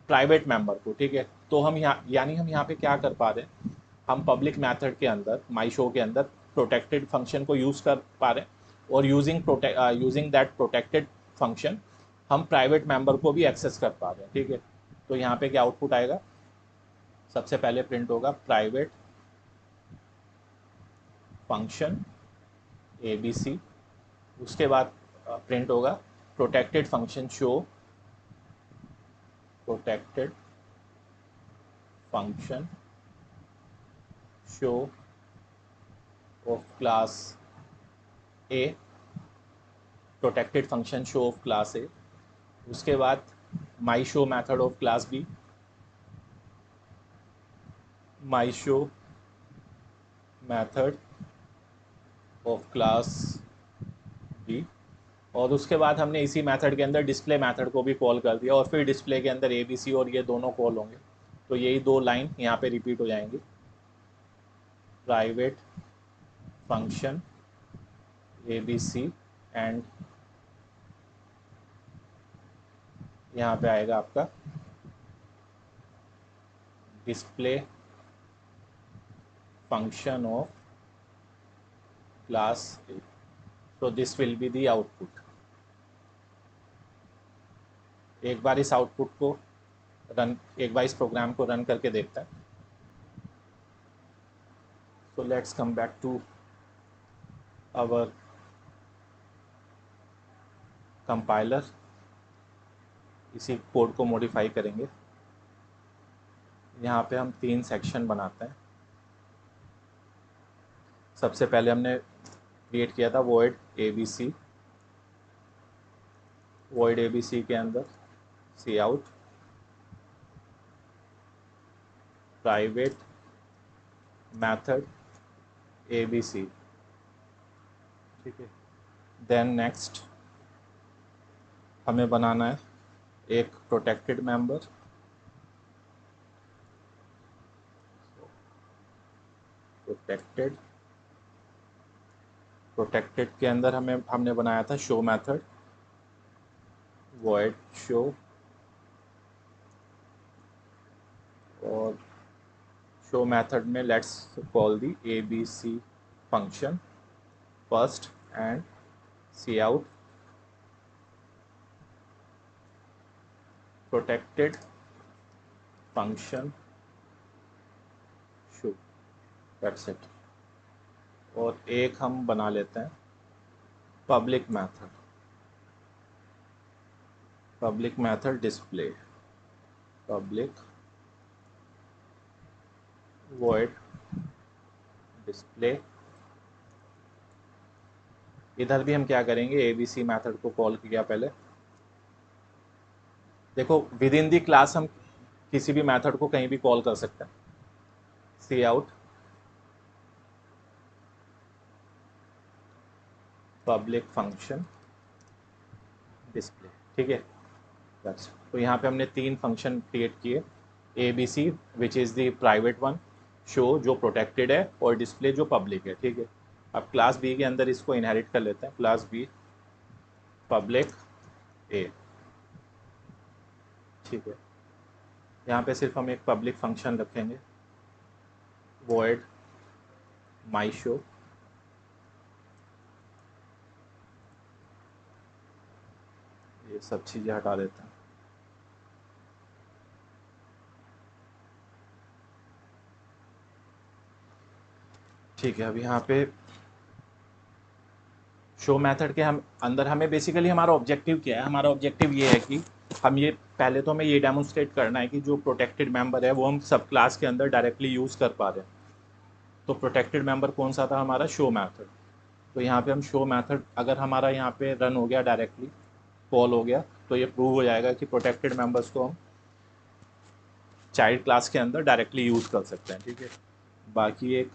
प्राइवेट मेंबर को। ठीक है, तो हम यहाँ, यानी हम यहाँ पे क्या कर पा रहे हैं, हम पब्लिक मेथड के अंदर, माई शो के अंदर प्रोटेक्टेड फंक्शन को यूज़ कर पा रहे हैं, और यूजिंग दैट प्रोटेक्टेड फंक्शन हम प्राइवेट मेंबर को भी एक्सेस कर पा रहे हैं। ठीक है, तो यहाँ पे क्या आउटपुट आएगा, सबसे पहले प्रिंट होगा private function A B C, उसके बाद प्रिंट होगा protected function show, protected function show of class A, protected function show of class A. उसके बाद my show method of class B, my show method of class B. और उसके बाद हमने इसी मेथड के अंदर डिस्प्ले मेथड को भी कॉल कर दिया, और फिर डिस्प्ले के अंदर ए बी सी और ये दोनों कॉल होंगे। तो यही दो लाइन यहाँ पे रिपीट हो जाएंगी, private function A B C, and यहाँ पे आएगा आपका display function of class A. तो this will be the output. एक बार इस आउटपुट को एक बार इस प्रोग्राम को रन करके देखता है। So let's come back to our compiler. इसी कोड को मॉडिफाई करेंगे। यहाँ पे हम 3 सेक्शन बनाते हैं। सबसे पहले हमने क्रिएट किया था वॉइड ABC। वॉइड ABC के अंदर सी आउट प्राइवेट मैथड ABC, ठीक है। देन नेक्स्ट हमें बनाना है एक प्रोटेक्टेड मेंबर। प्रोटेक्टेड के अंदर हमने बनाया था शो मेथड, वॉइड शो, और शो मेथड में let's call the ABC function first and cout protected function show, that's it. और एक हम बना लेते हैं public method display, public void display. इधर भी हम क्या करेंगे, ABC मेथड को कॉल किया पहले। देखो विद इन दी क्लास हम किसी भी मेथड को कहीं भी कॉल कर सकते हैं। सी आउट पब्लिक फंक्शन डिस्प्ले, ठीक है। बस तो यहाँ पे हमने 3 फंक्शन क्रिएट किए, ABC which is the private one, show जो प्रोटेक्टेड है, और डिस्प्ले जो पब्लिक है, ठीक है। अब क्लास B के अंदर इसको इनहेरिट कर लेते हैं। क्लास B पब्लिक A, ठीक है। यहाँ पे सिर्फ हम एक पब्लिक फंक्शन रखेंगे, वॉइड माई शो, ये सब चीज़ें हटा देते हैं। ठीक है। अब यहाँ पे शो मेथड के हम अंदर हमें बेसिकली हमारा ऑब्जेक्टिव क्या है, हमारा ऑब्जेक्टिव ये है कि हम ये पहले तो हमें ये डेमोन्स्ट्रेट करना है कि जो प्रोटेक्टेड मेंबर है वो हम सब क्लास के अंदर डायरेक्टली यूज़ कर पा रहे हैं। तो प्रोटेक्टेड मेंबर कौन सा था, हमारा शो मेथड। तो यहाँ पे हम शो मेथड अगर हमारा यहाँ पे रन हो गया, डायरेक्टली कॉल हो गया, तो ये प्रूव हो जाएगा कि प्रोटेक्टेड मेंबर्स को हम चाइल्ड क्लास के अंदर डायरेक्टली यूज़ कर सकते हैं, ठीक है। बाकी एक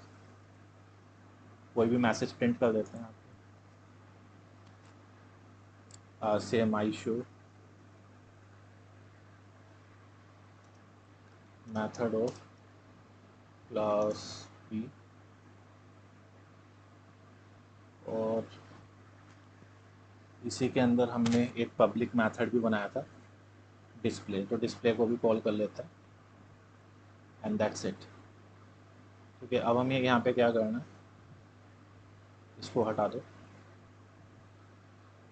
कोई भी मैसेज प्रिंट कर देते हैं आप, say my show method of class B, और इसी के अंदर हमने एक पब्लिक मेथड भी बनाया था डिस्प्ले, तो डिस्प्ले को भी कॉल कर लेते हैं, एंड दैट्स इट, ठीक है। अब हमें यहाँ पे क्या करना है, इसको हटा दो।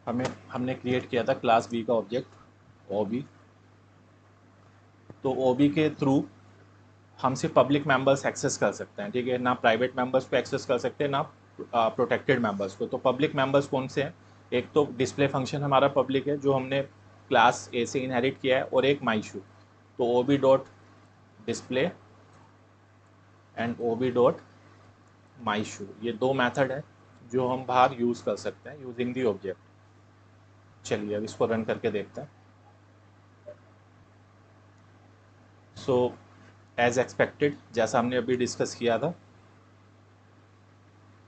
हमने क्रिएट किया था क्लास B का ऑब्जेक्ट OB, तो OB के थ्रू हम सिर्फ पब्लिक मेंबर्स एक्सेस कर सकते हैं, ठीक है। ना प्राइवेट मेंबर्स को एक्सेस कर सकते हैं, ना प्रोटेक्टेड मेंबर्स को। तो पब्लिक मेंबर्स कौन से हैं, एक तो डिस्प्ले फंक्शन हमारा पब्लिक है जो हमने क्लास A से इनहेरिट किया है, और एक माई शो। तो OB dot display and OB dot my show, ये 2 मेथड है जो हम बाहर यूज़ कर सकते हैं यूजिंग दी ऑब्जेक्ट। चलिए अब इसको रन करके देखते हैं। सो एज एक्सपेक्टेड, जैसा हमने अभी डिस्कस किया था,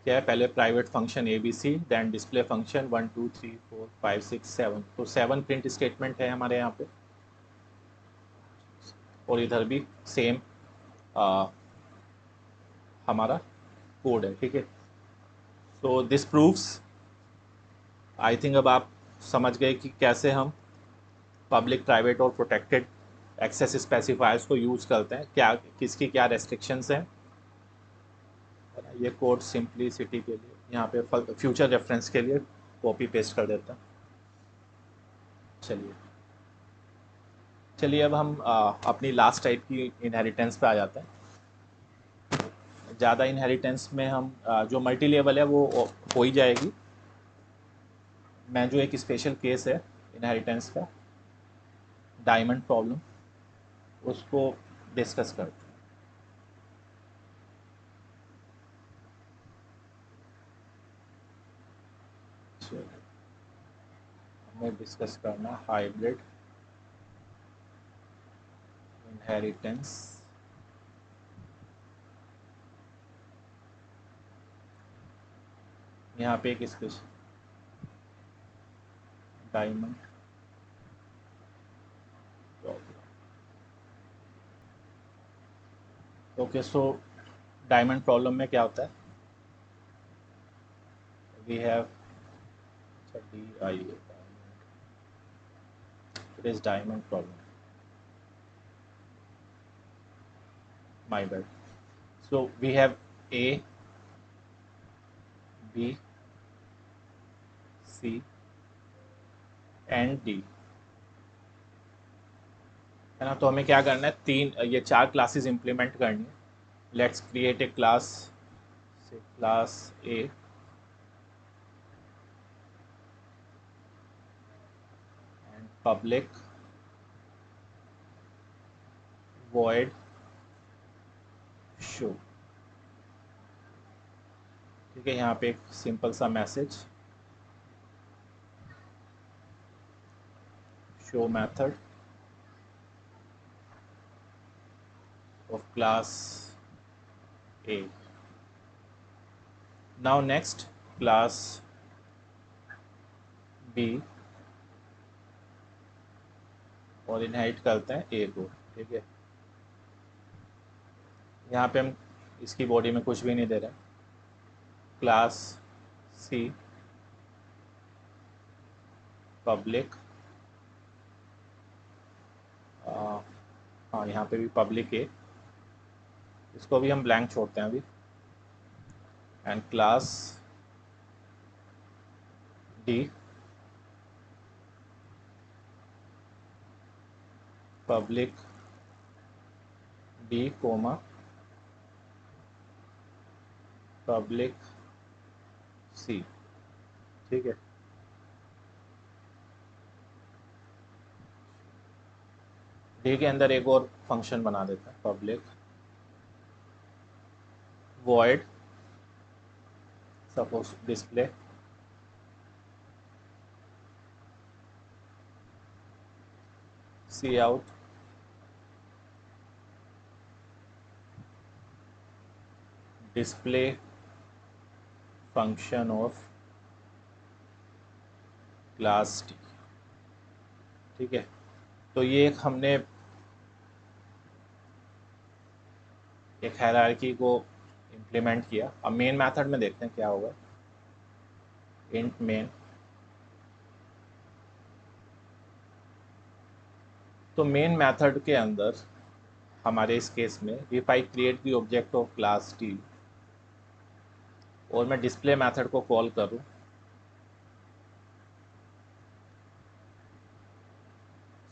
क्या है, पहले private function ABC, then display function 1 2 3 4 5 6 7, तो 7 प्रिंट स्टेटमेंट है हमारे यहाँ पे, और इधर भी सेम हमारा कोड है, ठीक है। So this proves, I think अब आप समझ गए कि कैसे हम पब्लिक, प्राइवेट और प्रोटेक्टेड एक्सेस स्पेसिफायर्स को यूज़ करते हैं, क्या किसकी क्या रेस्ट्रिक्शंस हैं। ये कोड सिंप्लिसिटी के लिए यहाँ पे फ्यूचर रेफरेंस के लिए कॉपी पेस्ट कर देता हूँ। चलिए चलिए अब हम अपनी लास्ट टाइप की इनहेरिटेंस पे आ जाते हैं। ज़्यादा इनहेरिटेंस में हम जो मल्टी लेवल है वो हो ही जाएगी। मैं जो एक स्पेशल केस है इनहेरिटेंस का, डायमंड प्रॉब्लम, उसको डिस्कस करते हैं। चलिए, हमें डिस्कस करना हाइब्रिड इनहेरिटेंस। यहाँ पे एक special diamond problem. Okay, so diamond problem में क्या होता है, we have D I, it is diamond problem, my bad. So we have A, B, C and D, है ना। तो हमें क्या करना है, ये 4 क्लासेस इंप्लीमेंट करनी है। Let's create a class, say class A and public void show. ठीक है, यहाँ पे एक सिंपल सा message, show method of class A. Now next class B, और इनहेरिट करते हैं ए को। ठीक है, यहाँ पे हम इसकी बॉडी में कुछ भी नहीं दे रहे। क्लास सी पब्लिक, हाँ यहाँ पे भी पब्लिक ए, इसको भी हम ब्लैंक छोड़ते हैं अभी। And class D public D comma public C. ठीक है, डी के अंदर एक और फंक्शन बना देता है, public void suppose display cout display function of class T. ठीक है, तो ये एक हमने एक हायरार्की को इम्प्लीमेंट किया। अब मेन मेथड में देखते हैं क्या होगा। इंट मेन, तो मेन मेथड के अंदर हमारे इस केस में if I create the object of class T और मैं डिस्प्ले मेथड को कॉल करूं,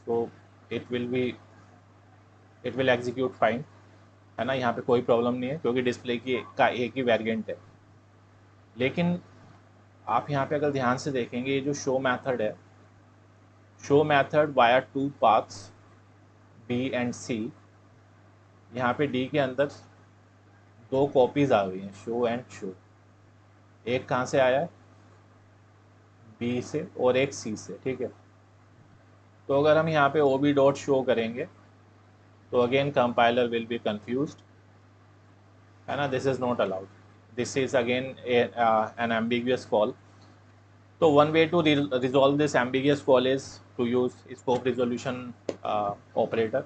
तो इट विल एग्जीक्यूट फाइन, है ना। यहाँ पे कोई प्रॉब्लम नहीं है क्योंकि डिस्प्ले की का एक ही वेरिएंट है। लेकिन आप यहाँ पे अगर ध्यान से देखेंगे, ये जो शो मेथड है, show method via 2 paths B and C, यहाँ पे डी के अंदर 2 कॉपीज आ गई हैं, शो एंड शो। एक कहाँ से आया है, बी से, और एक सी से। ठीक है, तो अगर हम यहाँ पे ओ बी डॉट शो करेंगे तो again compiler will be confused, है ना। This is not allowed, this is again an ambiguous call. तो one way to resolve this ambiguous call is to use scope resolution operator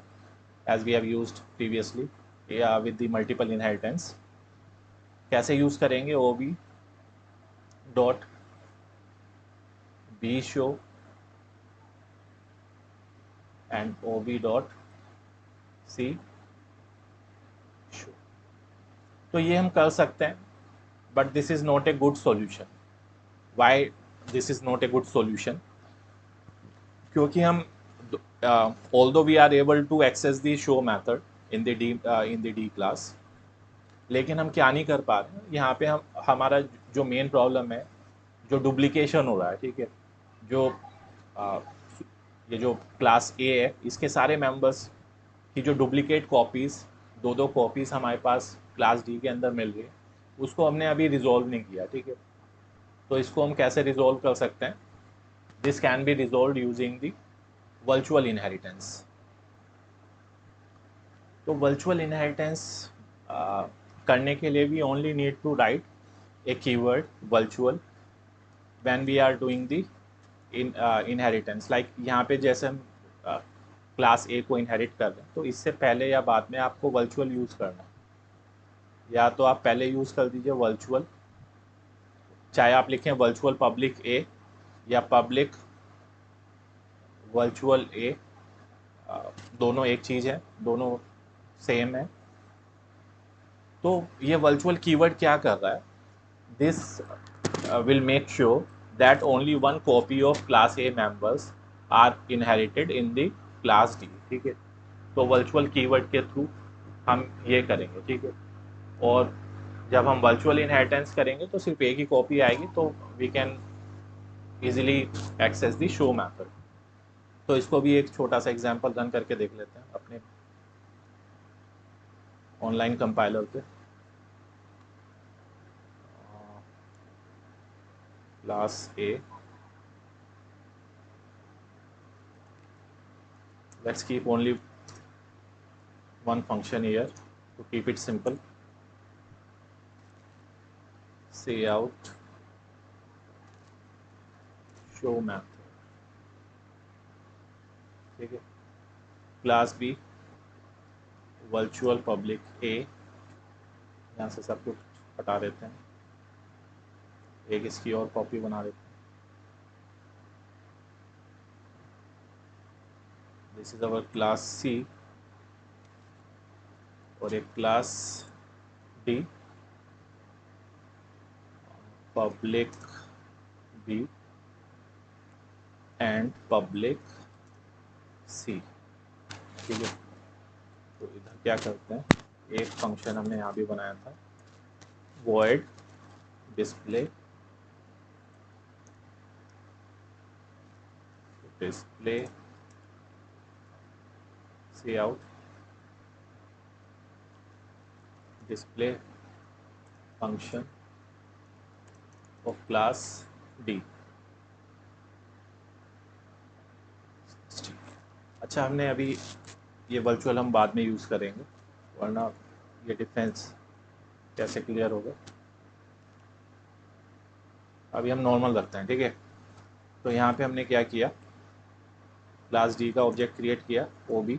as we have used previously with the multiple inheritance। कैसे use करेंगे, O B dot B show and O B dot C show. तो ये हम कर सकते हैं, but this is not a good solution. Why this is not a good solution, क्योंकि हम although we are able to access the show method in the D class, लेकिन हम क्या नहीं कर पा रहे हैं यहाँ पे, हम हमारा जो मेन प्रॉब्लम है, जो डुप्लीकेशन हो रहा है, ठीक है, जो आ, ये जो क्लास ए है इसके सारे मेंबर्स की जो डुप्लीकेट कॉपीज़, दो दो कॉपीज़ हमारे पास क्लास डी के अंदर मिल रही है, उसको हमने अभी रिजॉल्व नहीं किया, ठीक है। तो इसको हम कैसे रिजॉल्व कर सकते हैं? This can be resolve using the virtual inheritance. तो वर्चुअल इनहेरिटेंस करने के लिए we only need to write a keyword virtual when we are doing the inheritance. Like यहाँ पे जैसे हम क्लास ए को इनहेरिट कर रहे हैं, तो इससे पहले या बाद में आपको वर्चुअल यूज़ करना है। या तो आप पहले यूज़ कर दीजिए वर्चुअल, चाहे आप लिखें वर्चुअल पब्लिक ए या पब्लिक वर्चुअल ए, दोनों एक चीज़ है, दोनों सेम है। तो ये वर्चुअल कीवर्ड क्या कर रहा है? This will make sure that only one copy of class A members are inherited in the class D, ठीक है। तो वर्चुअल कीवर्ड के थ्रू हम ये करेंगे, ठीक है। और जब हम वर्चुअल इनहेरिटेंस करेंगे तो सिर्फ एक ही कॉपी आएगी, तो we can easily access the show method. तो इसको भी एक छोटा सा एग्जांपल रन करके देख लेते हैं अपने ऑनलाइन कंपाइलर पे। Class A, let's keep only one function here to keep it simple. Say out show method, ठीक है। क्लास बी वर्चुअल पब्लिक ए, यहाँ से सब कुछ हटा देते हैं, एक इसकी और कॉपी बना देते हैं। This is our class C और एक class D public B and public C, ठीक है। तो इधर क्या करते हैं, एक फंक्शन हमने यहाँ भी बनाया था, void display see out display function of class D। अच्छा, हमने अभी ये वर्चुअल हम बाद में यूज़ करेंगे, वरना ये डिफरेंस कैसे क्लियर होगा। अभी हम नॉर्मल रखते हैं, ठीक है। तो यहाँ पे हमने क्या किया, क्लास डी का ऑब्जेक्ट क्रिएट किया, ओबी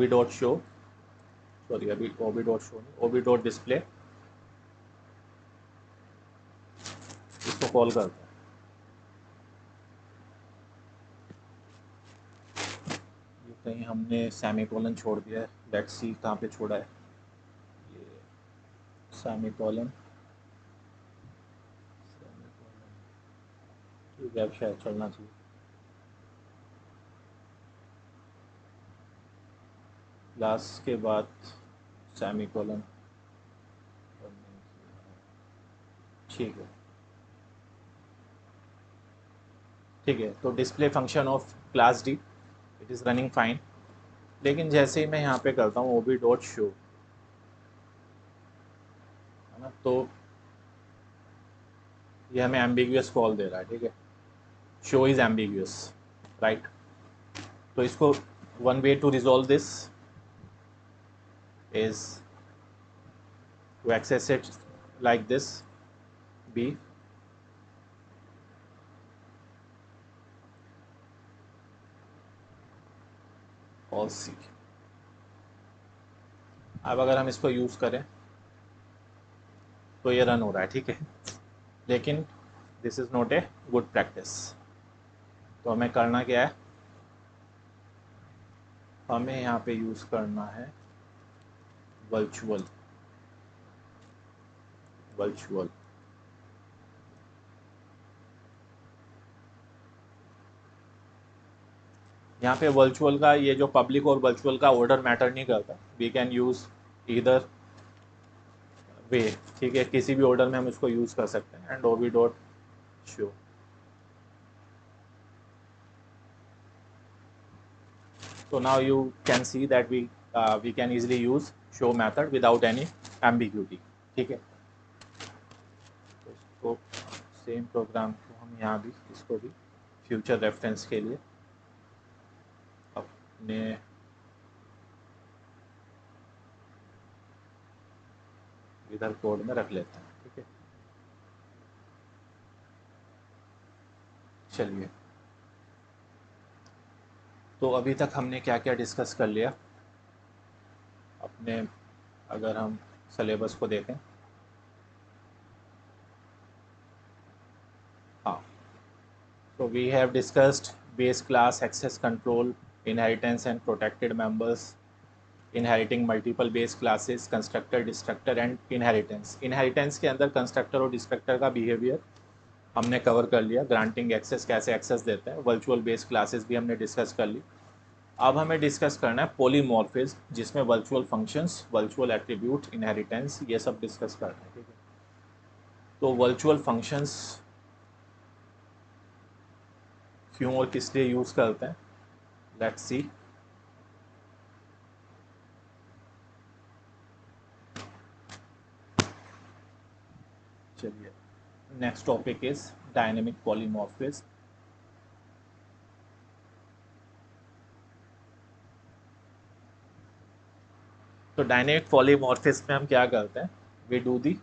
डॉट शो, सॉरी अभी ओबी डॉट शो नहीं, ओबी डॉट डिस्प्ले, इसको कॉल करते हैं। ये कहीं हमने सेमीकोलन छोड़ दिया है, लेट्स सी कहाँ पे छोड़ा है, ये सेमीकोलन, ठीक है, अब शायद चलना चाहिए। क्लास के बाद सेमीकोलन, ठीक है, ठीक है। तो display function of class D, it is running fine. लेकिन जैसे ही मैं यहाँ पे करता हूँ ओबी डॉट शो, है ना, तो ये हमें एम्बिगुअस कॉल दे रहा है, ठीक है। Show is ambiguous, right. तो इसको one way to resolve this is to access it like this, B और सी। अब अगर हम इसको यूज़ करें तो ये रन हो रहा है, ठीक है। लेकिन this is not a good practice. तो हमें करना क्या है, हमें यहाँ पे यूज़ करना है वर्चुअल, वर्चुअल यहाँ पे वर्चुअल का ये जो पब्लिक और वर्चुअल का ऑर्डर मैटर नहीं करता, we can use either way, ठीक है, किसी भी ऑर्डर में हम इसको यूज़ कर सकते हैं। एंड ओवी dot show, so now you can see that we can easily use show method without any ambiguity, ठीक है। तो इसको सेम प्रोग्राम को हम यहाँ भी इसको भी फ्यूचर रेफरेंस के लिए अपने इधर कोड में रख लेते हैं, ठीक है। चलिए, तो अभी तक हमने क्या क्या डिस्कस कर लिया अपने, अगर हम सिलेबस को देखें, हाँ, so we have discussed base class, access control, inheritance and protected members, inheriting multiple base classes, constructor, destructor and inheritance। inheritance के अंदर constructor और destructor का behavior हमने कवर कर लिया, ग्रांटिंग एक्सेस कैसे एक्सेस देते हैं, वर्चुअल बेस क्लासेस भी हमने डिस्कस कर ली। अब हमें डिस्कस करना है पॉलीमॉर्फिज्म, जिसमें virtual functions, virtual attribute, inheritance, ये सब डिस्कस करना है, ठीक है। तो वर्चुअल फंक्शंस क्यों और किस लिए यूज़ करते हैं, लेट्स सी। चलिए, next topic is dynamic polymorphism. तो डायनेमिक पॉलीमॉर्फिज्म में हम क्या करते हैं, we do the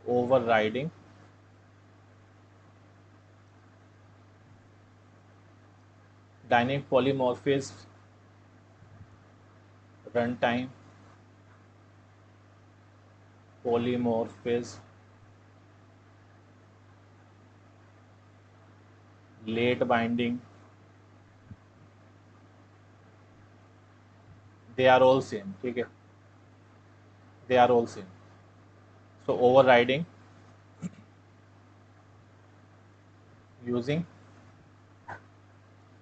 overriding dynamic polymorphism run time polymorphism, late binding, they are all same, ठीक है, they are all same। so overriding using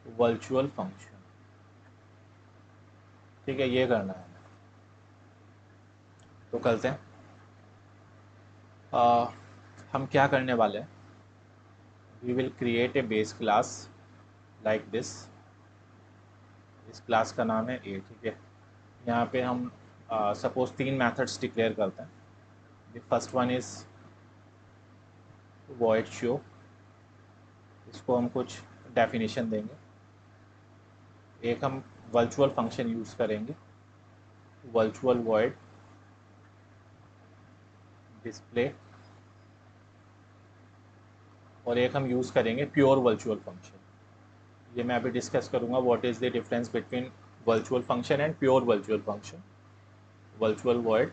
virtual function, ठीक है, ये करना है। तो करते हैं, हम क्या करने वाले हैं, we will create a base class like this. इस क्लास का नाम है ए, ठीक है। यहाँ पे हम सपोज 3 मेथड्स डिक्लेयर करते हैं। The first one is void show, इसको हम कुछ डेफिनेशन देंगे। एक हम वर्चुअल फंक्शन यूज़ करेंगे, वर्चुअल वॉइड डिस्प्ले, और एक हम यूज़ करेंगे प्योर वर्चुअल फंक्शन। ये मैं अभी डिस्कस करूँगा what is the difference between virtual function and pure virtual function. Virtual void,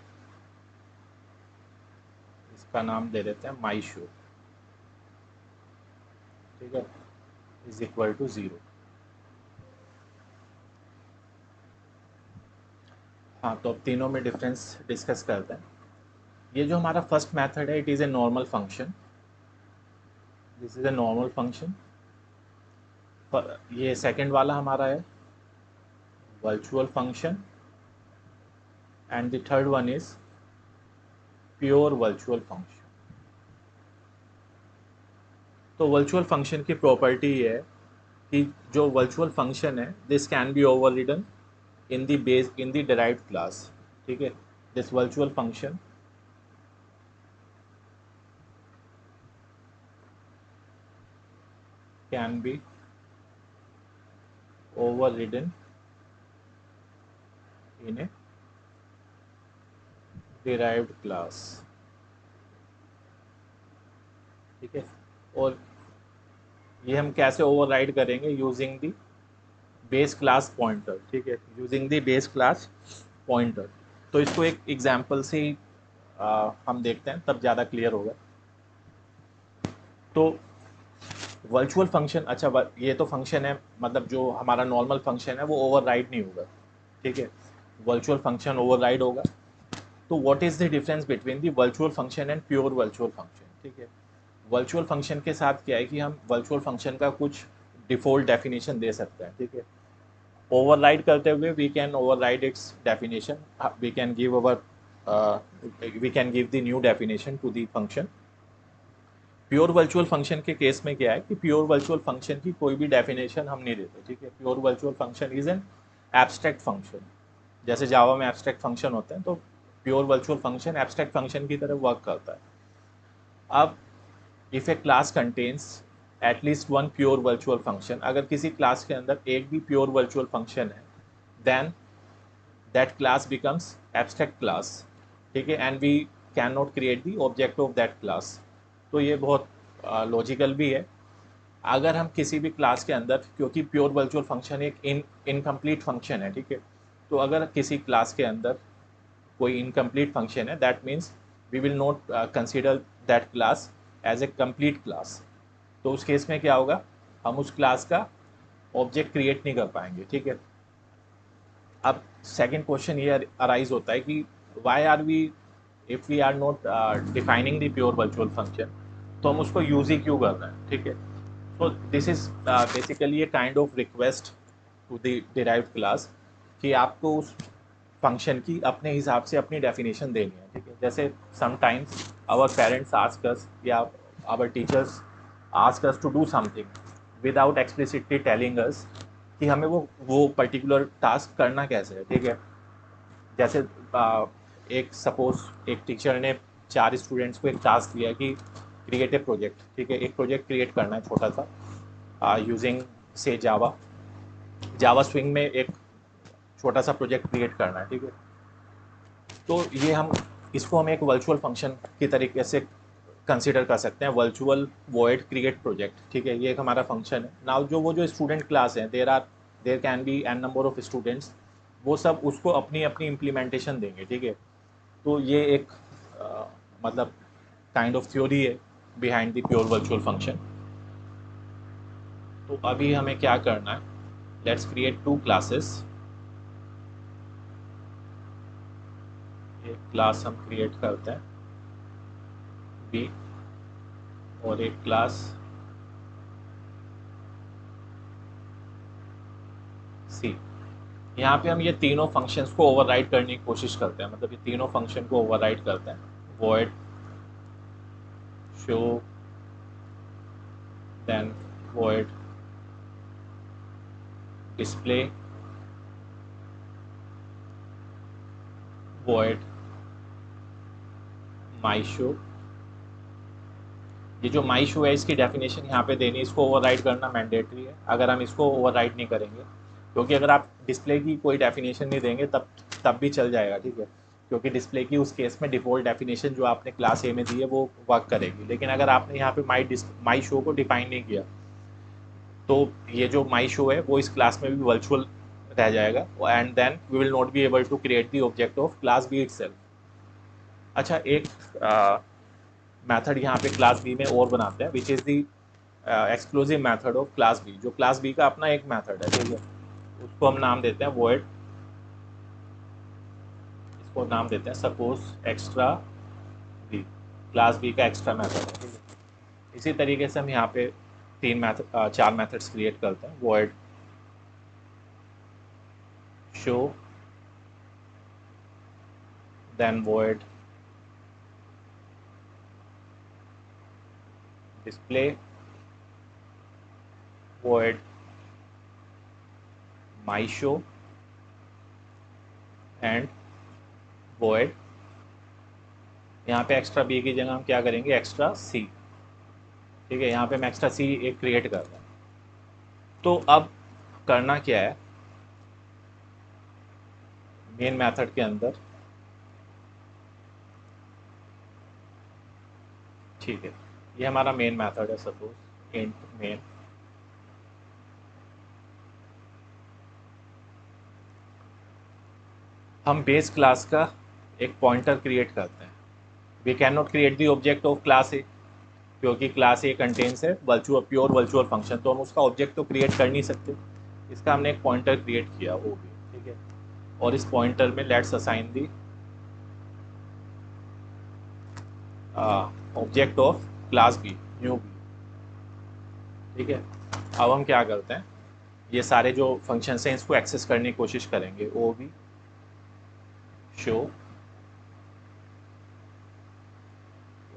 इसका नाम दे देते हैं माई शो, ठीक है, इज इक्वल टू 0। हाँ, तो अब तीनों में डिफरेंस डिस्कस करते हैं। ये जो हमारा फर्स्ट मेथड है, it is a normal function, this is a normal function. ये सेकंड वाला हमारा है virtual function, and the third one is pure virtual function. तो वर्चुअल फंक्शन की प्रॉपर्टी ये है कि जो वर्चुअल फंक्शन है, this can be overridden in the base in the derived class, ठीक है। This virtual function can be overridden in a derived class, ठीक है। और ये हम कैसे ओवरराइड करेंगे, using the base class pointer, ठीक है, using the base class pointer. तो इसको एक एग्जांपल से ही हम देखते हैं, तब ज़्यादा क्लियर होगा। तो वर्चुअल फंक्शन, अच्छा ये तो फंक्शन है, मतलब जो हमारा नॉर्मल फंक्शन है वो ओवरराइड नहीं होगा, ठीक है, वर्चुअल फंक्शन ओवरराइड होगा। तो what is the difference between the virtual function and pure virtual function, ठीक है। वर्चुअल फंक्शन के साथ क्या है कि हम वर्चुअल फंक्शन का कुछ डिफ़ॉल्ट डेफिनेशन दे सकते हैं, ठीक है। ओवरराइड करते हुए we can override its definition, we can give our we can give the new definition to the function. Pure virtual function के केस में क्या है कि प्योर वर्चुअल फंक्शन की कोई भी डेफिनेशन हम नहीं देते, ठीक है। Pure virtual function is an abstract function, जैसे जावा में एब्स्ट्रैक्ट फंक्शन होते हैं, तो pure virtual function abstract function की तरह वर्क करता है। अब if a class contains at least one pure virtual function, अगर किसी क्लास के अंदर एक भी प्योर वर्चुअल फंक्शन है, then that class becomes abstract class, ठीक है, and we can not create the object of that class. तो ये बहुत लॉजिकल भी है। अगर हम किसी भी क्लास के अंदर, क्योंकि प्योर वर्चुअल फंक्शन एक इनकम्प्लीट फंक्शन है, ठीक है, तो अगर किसी क्लास के अंदर कोई इनकम्प्लीट फंक्शन है, that means we will not consider that class as a complete class. तो उस केस में क्या होगा, हम उस क्लास का ऑब्जेक्ट क्रिएट नहीं कर पाएंगे, ठीक है। अब सेकंड क्वेश्चन ये अराइज होता है कि why are we, if we are not defining the pure virtual function, तो हम उसको यूज ही क्यों कर रहे हैं, ठीक है। So this is basically a kind of request to the derived class कि आपको उस फंक्शन की अपने हिसाब से अपनी डेफिनेशन देनी है, ठीक है। जैसे sometimes our parents ask us या our teachers ask us to do something without explicitly telling us कि हमें वो पर्टिकुलर टास्क करना कैसे है, ठीक है। जैसे एक सपोज एक टीचर ने 4 स्टूडेंट्स को एक टास्क दिया कि क्रिएट ए प्रोजेक्ट, ठीक है, एक प्रोजेक्ट क्रिएट करना है छोटा सा यूजिंग से जावा जावा स्विंग में एक छोटा सा प्रोजेक्ट क्रिएट करना है, ठीक है। तो ये हम इसको हम एक वर्चुअल फंक्शन की तरीके से कंसिडर कर सकते हैं, वर्चुअल वॉइड क्रिएट प्रोजेक्ट, ठीक है। ये एक हमारा फंक्शन है। नाउ जो स्टूडेंट क्लास हैं, there can be n number of students, वो सब उसको अपनी अपनी इम्प्लीमेंटेशन देंगे, ठीक है। तो ये एक मतलब काइंड ऑफ थ्योरी है behind the pure virtual function. तो अभी हमें क्या करना है, लेट्स क्रिएट 2 क्लासेस। एक क्लास हम क्रिएट करते हैं बी, और एक क्लास सी। यहाँ पे हम ये तीनों फंक्शंस को ओवरराइड करने की कोशिश करते हैं, मतलब ये तीनों फंक्शन को ओवरराइड करते हैं। void show, then void display, void my show। ये जो my show है, इसकी डेफिनेशन यहाँ पे देनी, इसको ओवरराइड करना मैंडेटरी है। अगर हम इसको ओवरराइड नहीं करेंगे, क्योंकि अगर आप डिस्प्ले की कोई डेफिनेशन नहीं देंगे तब भी चल जाएगा, ठीक है, क्योंकि डिस्प्ले की उस केस में डिफ़ॉल्ट डेफिनेशन जो आपने क्लास ए में दी है वो वर्क करेगी। लेकिन अगर आपने यहाँ पे माई शो को डिफाइन नहीं किया, तो ये जो माई शो है वो इस क्लास में भी वर्चुअल रह जाएगा, and then we will not be able to create the object of class B itself. अच्छा, एक मेथड यहाँ पे क्लास बी में और बनाते हैं, which is the exclusive method of class B, जो क्लास बी का अपना एक मेथड है, ठीक है। उसको हम नाम देते हैं void, इसको नाम देते हैं suppose extra B, class B का एक्स्ट्रा मेथड है, ठीक है। इसी तरीके से हम यहाँ पे 4 मेथड्स क्रिएट करते हैं। void show, then void display, void my show, and void, यहाँ पे एक्स्ट्रा बी की जगह हम क्या करेंगे, एक्स्ट्रा सी, ठीक है। यहाँ पे हम एक्स्ट्रा सी एक क्रिएट कर रहे हैं। तो अब करना क्या है, मेन मेथड के अंदर, ठीक है, ये हमारा मेन मेथड है, सपोज इंट मेन। हम बेस क्लास का एक पॉइंटर क्रिएट करते हैं। We can not create the object of class A, क्योंकि क्लास ए कंटेन्स है प्योर वर्चुअल फंक्शन, तो हम उसका ऑब्जेक्ट तो क्रिएट कर नहीं सकते। इसका हमने एक पॉइंटर क्रिएट किया वो भी, ठीक है। और इस पॉइंटर में let's assign the object of class B, new B, ठीक है। अब हम क्या करते हैं, ये सारे जो फंक्शंस हैं इसको एक्सेस करने की कोशिश करेंगे। O B show,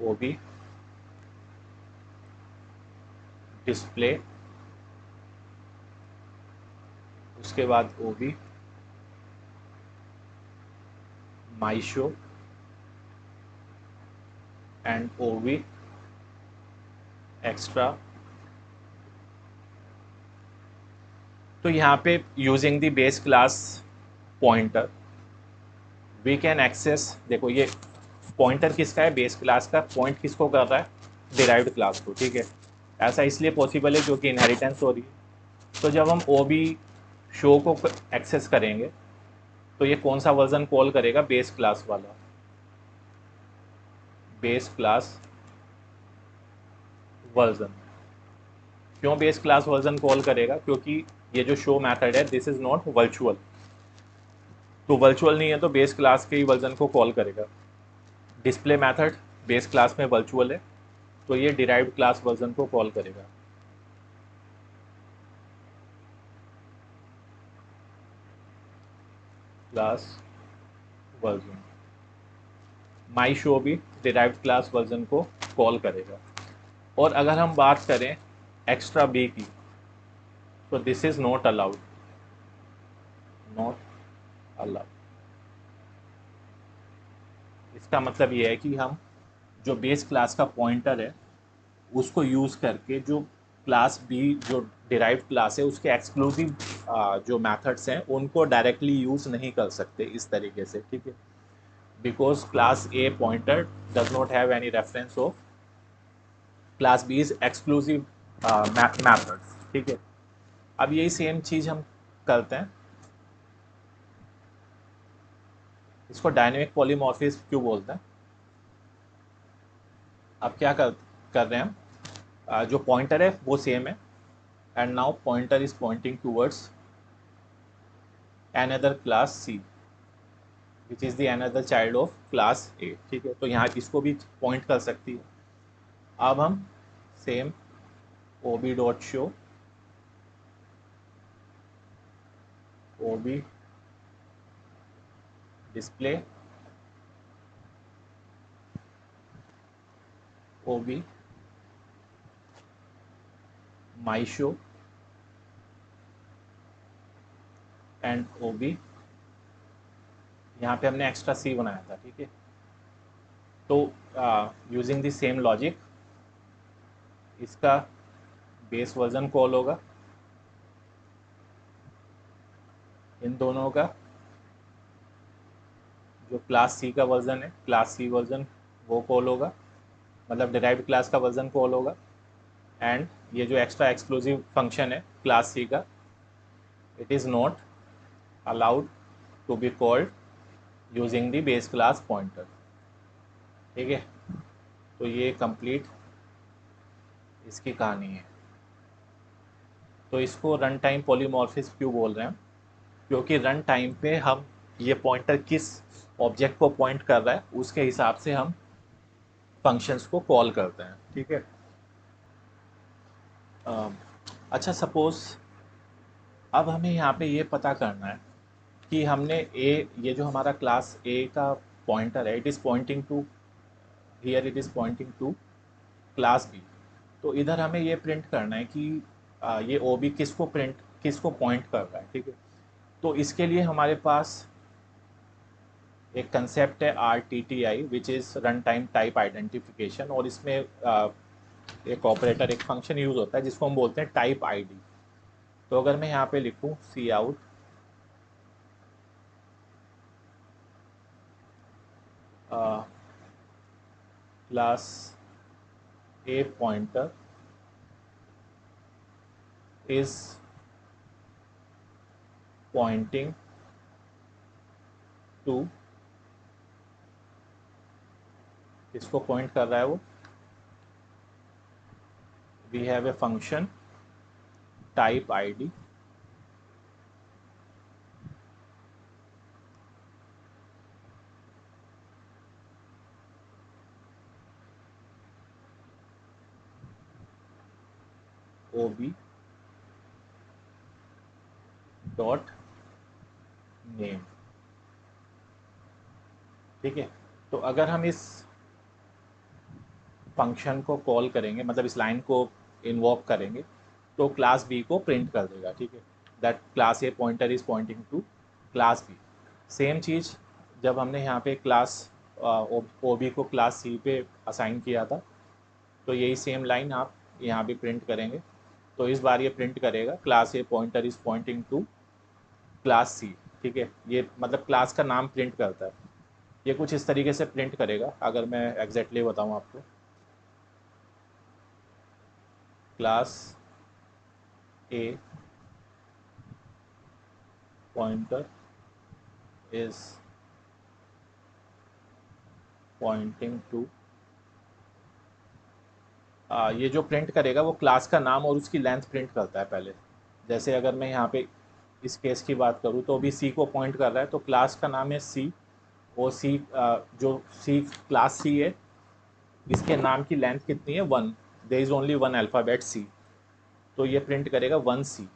O B display, उसके बाद O B my show and O B extra. तो यहाँ पे using the base class pointer we can access, देखो ये पॉइंटर किसका है, बेस क्लास का, पॉइंट किसको कर रहा है, डिराइव्ड क्लास को, ठीक है। ऐसा इसलिए पॉसिबल है क्योंकि इनहेरिटेंस हो रही है। तो जब हम ओ बी शो को एक्सेस करेंगे तो ये कौन सा वर्जन कॉल करेगा, बेस क्लास वाला, बेस क्लास वर्जन। क्यों बेस क्लास वर्जन कॉल करेगा, क्योंकि ये जो शो मेथड है दिस इज नॉट वर्चुअल, तो वर्चुअल नहीं है तो बेस क्लास के ही वर्जन को कॉल करेगा। डिस्प्ले मेथड बेस क्लास में वर्चुअल है तो ये डिराइव्ड क्लास वर्जन को कॉल करेगा। क्लास वर्जन, माई शो भी डिराइव्ड क्लास वर्जन को कॉल करेगा। और अगर हम बात करें एक्स्ट्रा बी की, तो this is not allowed, not allowed. इसका मतलब ये है कि हम जो बेस क्लास का पॉइंटर है उसको यूज़ करके जो क्लास बी जो डिराइव्ड क्लास है उसके एक्सक्लूसिव जो मेथड्स हैं उनको डायरेक्टली यूज़ नहीं कर सकते इस तरीके से, ठीक है। Because class A pointer does not have any reference of class B is exclusive methods, ठीक है। अब यही सेम चीज़ हम करते हैं, इसको डायनेमिक पॉलीमॉर्फिज्म क्यों बोलते हैं। अब क्या कर रहे हैं हम, जो पॉइंटर है वो सेम है and now pointer is pointing towards another class C which is the another child of class A, ठीक है। तो यहाँ इसको भी पॉइंट कर सकती है। अब हम same O B dot show, O B display, O B my show and O B, यहाँ पे हमने एक्स्ट्रा सी बनाया था, ठीक है। तो यूजिंग द सेम लॉजिक इसका बेस वर्जन कॉल होगा, इन दोनों का जो क्लास सी का वर्जन है क्लास सी वर्जन वो कॉल होगा, मतलब डिराइव्ड क्लास का वर्जन कॉल होगा। एंड ये जो एक्स्ट्रा एक्सक्लूसिव फंक्शन है क्लास सी का, it is not allowed to be called using the base class pointer, ठीक है। तो ये कंप्लीट इसकी कहानी है। तो इसको रन टाइम पॉलीमॉर्फिज्म क्यों बोल रहे हैं हम, क्योंकि रन टाइम पे हम ये पॉइंटर किस ऑब्जेक्ट को पॉइंट कर रहा है उसके हिसाब से हम फंक्शंस को कॉल करते हैं, ठीक है। अच्छा सपोज अब हमें यहाँ पे ये पता करना है कि हमने ए, ये जो हमारा क्लास ए का पॉइंटर है it is pointing to, here it is pointing to class B. तो इधर हमें ये प्रिंट करना है कि ये ओ बी किसको पॉइंट कर रहा है, ठीक है। तो इसके लिए हमारे पास एक कंसेप्ट है R T T I which is run time type identification, और इसमें एक ऑपरेटर एक फंक्शन यूज़ होता है जिसको हम बोलते हैं टाइप आईडी। तो अगर मैं यहाँ पे लिखूँ cout class A pointer is pointing to, किसको पॉइंट कर रहा है वो, we have a function type ID O B dot name. ठीक है, तो अगर हम इस फंक्शन को कॉल करेंगे, मतलब इस लाइन को इन्वोक करेंगे, तो क्लास बी को प्रिंट कर देगा। ठीक है, that class A pointer is pointing to class B. Same चीज़ जब हमने यहाँ पे क्लास ओ बी को क्लास सी पे असाइन किया था, तो यही सेम लाइन आप यहाँ भी प्रिंट करेंगे। तो इस बार ये प्रिंट करेगा class A pointer is pointing to class C. ठीक है, ये मतलब क्लास का नाम प्रिंट करता है। ये कुछ इस तरीके से प्रिंट करेगा। अगर मैं एग्जैक्टली बताऊँ आपको, class A pointer is pointing to, ये जो प्रिंट करेगा वो क्लास का नाम और उसकी लेंथ प्रिंट करता है पहले। जैसे अगर मैं यहाँ पे इस केस की बात करूँ तो अभी सी को पॉइंट कर रहा है, तो क्लास का नाम है सी, और सी जो सी क्लास सी है, इसके नाम की लेंथ कितनी है, 1। There is only 1 alphabet C, तो ये प्रिंट करेगा 1 सी।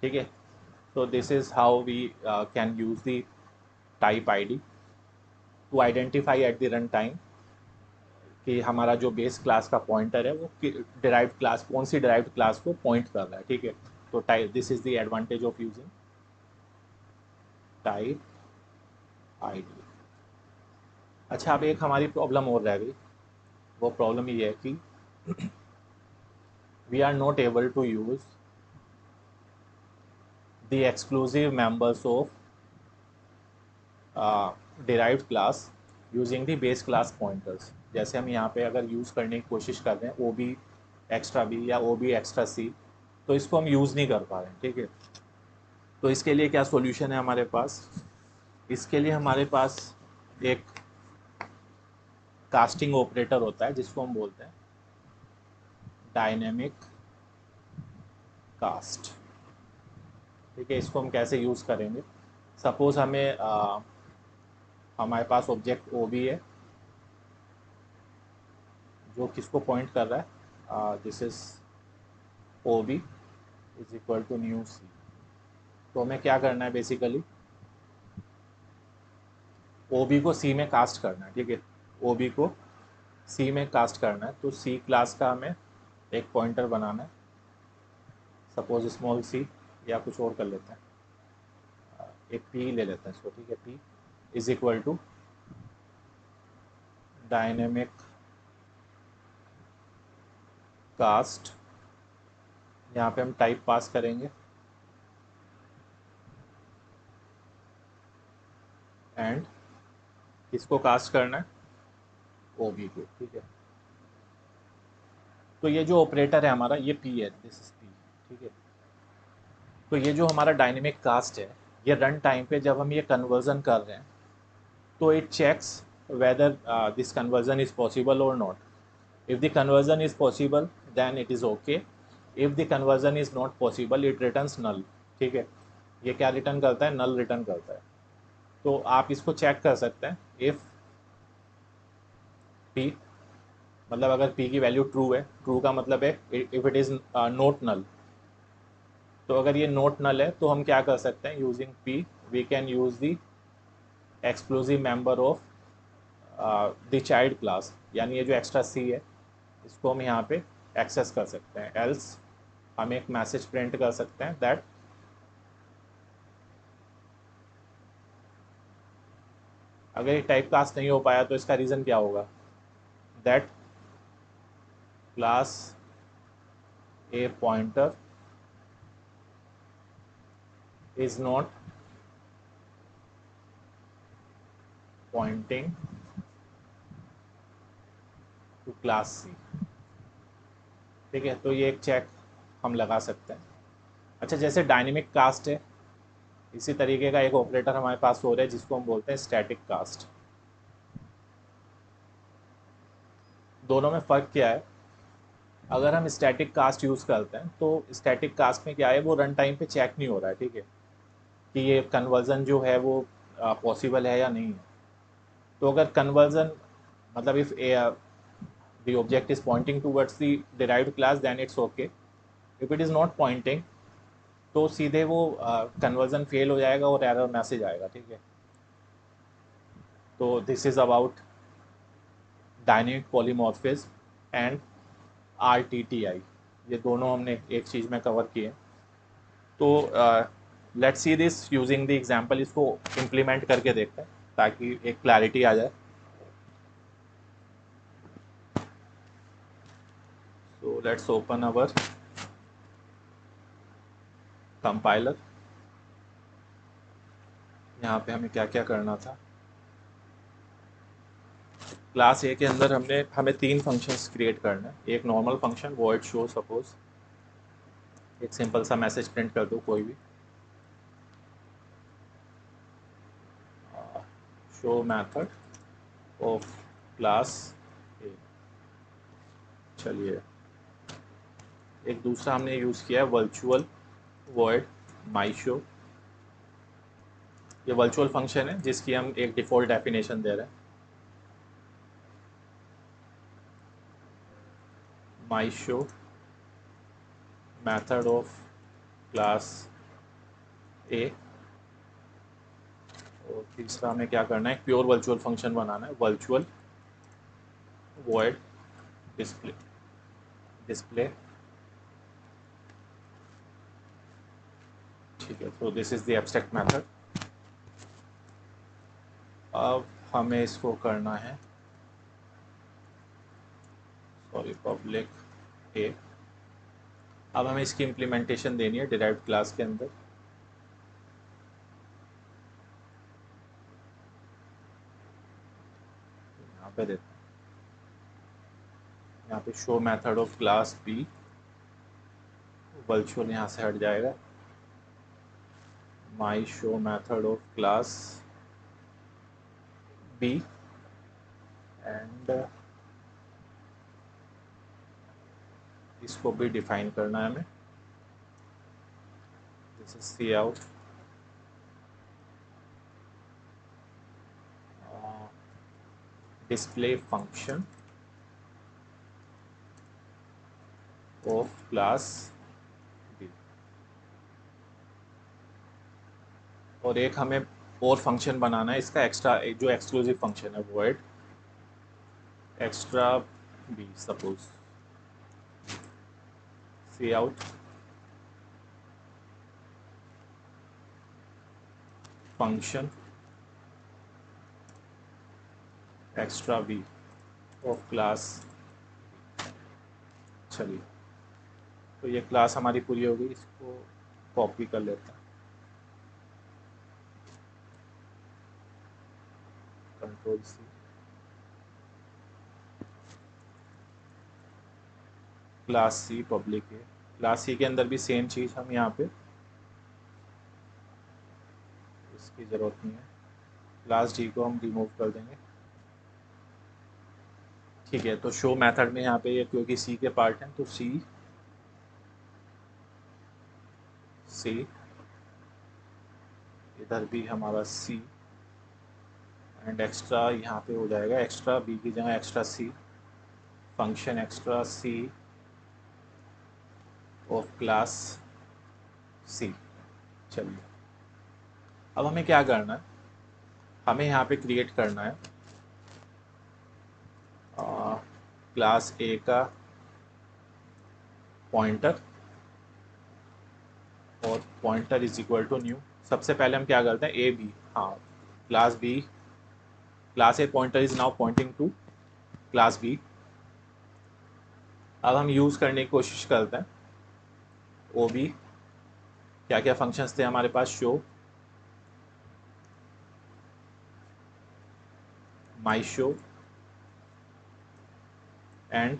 ठीक है, तो this is how we can use the type ID to identify at the run time कि हमारा जो बेस क्लास का पॉइंटर है वो डिराइव्ड क्लास, कौन सी डिराइव्ड क्लास को पॉइंट कर रहा है। ठीक है, तो type, this is the advantage of using type ID. अच्छा, अब एक हमारी प्रॉब्लम और रह गई। वो प्रॉब्लम ये है कि we are not able to use the exclusive members of derived class using the base class pointers. जैसे हम यहाँ पे अगर यूज़ करने की कोशिश कर रहे हैं ओ बी एक्स्ट्रा बी या ओ बी एक्स्ट्रा सी, तो इसको हम यूज़ नहीं कर पा रहे हैं। ठीक है, तो इसके लिए क्या सॉल्यूशन है हमारे पास? इसके लिए हमारे पास एक कास्टिंग ऑपरेटर होता है जिसको हम बोलते हैं डायनेमिक कास्ट। ठीक है, इसको हम कैसे यूज़ करेंगे? सपोज़ हमें हमारे पास ऑब्जेक्ट ओ बी है जो किसको पॉइंट कर रहा है, this is O B is equal to new C. तो हमें क्या करना है बेसिकली, ओ बी को सी में कास्ट करना है। ठीक है, ओ बी को सी में कास्ट करना है, तो सी क्लास का हमें एक पॉइंटर बनाना है, सपोज स्मॉल सी, या कुछ और कर लेते हैं, एक पी ले लेते हैं इसको। ठीक है, P is equal to dynamic cast. यहाँ पे हम टाइप पास करेंगे एंड किसको कास्ट करना है, ओ बी को। ठीक है, तो ये जो ऑपरेटर है हमारा, ये पी है, दिस इज पी। ठीक है, तो ये जो हमारा डायनेमिक कास्ट है, ये रन टाइम पे जब हम ये कन्वर्जन कर रहे हैं, तो it checks whether this conversion is possible or not. If the conversion is possible, then it is okay. If the conversion is not possible, it returns null. ठीक है, ये क्या रिटर्न करता है, नल रिटर्न करता है। तो आप इसको चेक कर सकते हैं, इफ़ p, मतलब अगर p की वैल्यू ट्रू है, ट्रू का मतलब है if it is not null. तो अगर ये नॉट नल है तो हम क्या कर सकते हैं, using p we can use the exclusive member of the child class, यानी ये जो एक्स्ट्रा सी है इसको हम यहाँ पे एक्सेस कर सकते हैं। एल्स हम एक मैसेज प्रिंट कर सकते हैं दैट अगर ये टाइप कास्ट नहीं हो पाया तो इसका रीज़न क्या होगा, that class A pointer is not pointing to class C. ठीक है, तो ये एक चेक हम लगा सकते हैं। अच्छा, जैसे डायनेमिक कास्ट है, इसी तरीके का एक ऑपरेटर हमारे पास हो रहा है जिसको हम बोलते हैं स्टैटिक कास्ट। दोनों में फ़र्क क्या है? अगर हम स्टैटिक कास्ट यूज़ करते हैं तो स्टैटिक कास्ट में क्या है, वो रन टाइम पे चेक नहीं हो रहा है। ठीक है, कि ये कन्वर्ज़न जो है वो पॉसिबल है या नहीं है। तो अगर कन्वर्ज़न, मतलब if the object is pointing towards the derived class, then it's okay. If it is not pointing, तो सीधे वो कन्वर्जन फेल हो जाएगा और एरर मैसेज आएगा, ठीक है। तो this is about dynamic polymorphism and RTTI, ये दोनों हमने एक चीज़ में कवर किए। तो let's see this using the example, इसको इम्प्लीमेंट करके देखते हैं ताकि एक क्लैरिटी आ जाए। So let's open our compiler. यहाँ पे हमें क्या क्या करना था, क्लास ए के अंदर हमें 3 फंक्शंस क्रिएट करना है। एक normal function void show, suppose एक सिंपल सा मैसेज प्रिंट कर दो कोई भी, show method of class A. चलिए, एक दूसरा हमने यूज़ किया है वर्चुअल वॉइड माई शो। ये वर्चुअल फंक्शन है जिसकी हम एक डिफ़ॉल्ट डेफिनेशन दे रहे हैं, my show method of class A. और तीसरा हमें क्या करना है, प्योर वर्चुअल फंक्शन बनाना है, वर्चुअल वॉइड डिस्प्ले डिस्प्ले ठीक है। तो this is the abstract method. अब हमें इसको करना है, सॉरी, पब्लिक ए। अब हमें इसकी इम्प्लीमेंटेशन देनी है डिराइव्ड क्लास के अंदर। यहाँ पे देते हैं, यहाँ पे show method of class B, virtual यहाँ से हट जाएगा, my show method of class B and इसको भी डिफाइन करना है हमें, this is cout display function of class B. और एक हमें और फंक्शन बनाना है इसका एक्स्ट्रा, जो एक्सक्लूसिव फंक्शन है, void extra B, suppose C out function extra B of class. चलिए, तो ये क्लास हमारी पूरी हो गई, इसको कॉपी कर लेते हैं, control C, class C public है। क्लास सी के अंदर भी सेम चीज़ हम यहाँ पे, इसकी ज़रूरत नहीं है, क्लास डी को हम रिमूव कर देंगे, ठीक है। तो शो मेथड में यहाँ पे ये क्योंकि सी के पार्ट हैं तो सी सी, इधर भी हमारा सी, एंड एक्स्ट्रा यहाँ पे हो जाएगा एक्स्ट्रा बी की जगह extra C, function extra C of class C. चलिए, अब हमें क्या करना है, हमें यहाँ पे क्रिएट करना है क्लास ए का पॉइंटर, और pointer is equal to new. सबसे पहले हम क्या करते हैं, ए बी, हाँ, class B, class A pointer is now pointing to class B. अब हम यूज़ करने की कोशिश करते हैं ओ बी। क्या क्या फंक्शंस थे हमारे पास, शो, माई शो एंड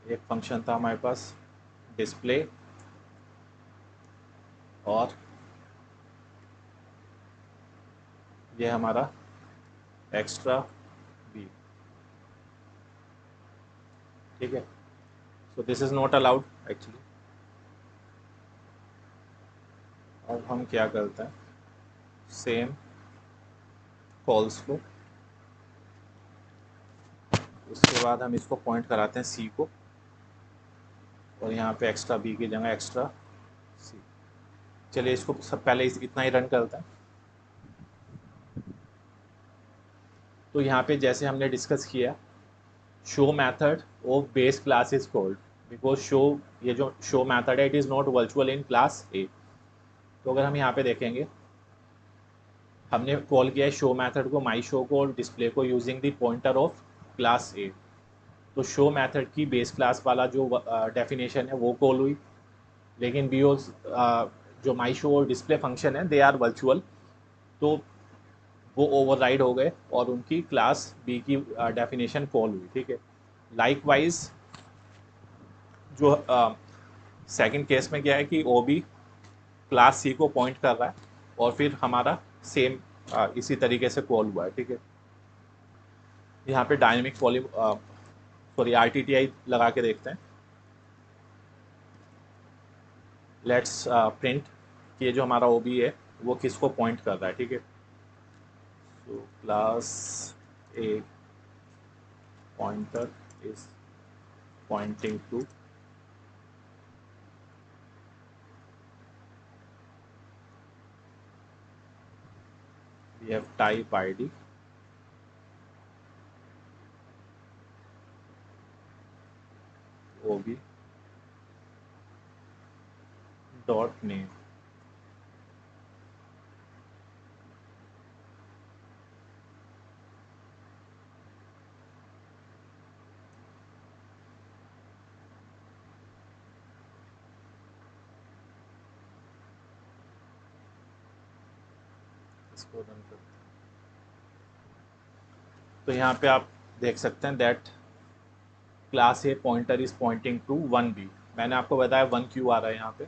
एक फंक्शन था हमारे पास डिस्प्ले, और ये हमारा एक्स्ट्रा बी, ठीक है। So this is not allowed actually. अब हम क्या करते हैं, सेम कॉल्स को, उसके बाद हम इसको पॉइंट कराते हैं सी को, और यहाँ पे एक्स्ट्रा बी की जगह एक्स्ट्रा सी। चलिए इसको सब पहले इतना ही रन करते हैं। तो यहाँ पे जैसे हमने डिस्कस किया, show method of base class is called, because show, ये जो शो मैथड है it is not virtual in class A. तो अगर हम यहाँ पे देखेंगे, हमने कॉल किया है शो मैथड को, माई शो को और डिस्प्ले को using the pointer of class A. तो शो मैथड की बेस क्लास वाला जो डेफिनेशन है वो कॉल हुई, लेकिन बी जो माई शो और डिस्प्ले फंक्शन है दे आर वर्चुअल, तो वो ओवरराइड हो गए और उनकी क्लास बी की डेफिनेशन कॉल हुई। ठीक है, लाइकवाइज जो सेकंड केस में क्या है कि ओ बी क्लास सी को पॉइंट कर रहा है और फिर हमारा सेम इसी तरीके से कॉल हुआ है। ठीक है, यहाँ पे dynamic volume sorry R T T I लगा के देखते हैं। लेट्स प्रिंट कि ये जो हमारा ओ बी है वो किसको पॉइंट कर रहा है। ठीक है, so class A pointer is pointing to we have type id ob dot name। इसको रन करते हैं तो यहाँ पे आप देख सकते हैं that class A pointer is pointing to 1b। मैंने आपको बताया 1 क्यों आ रहा है यहाँ पे।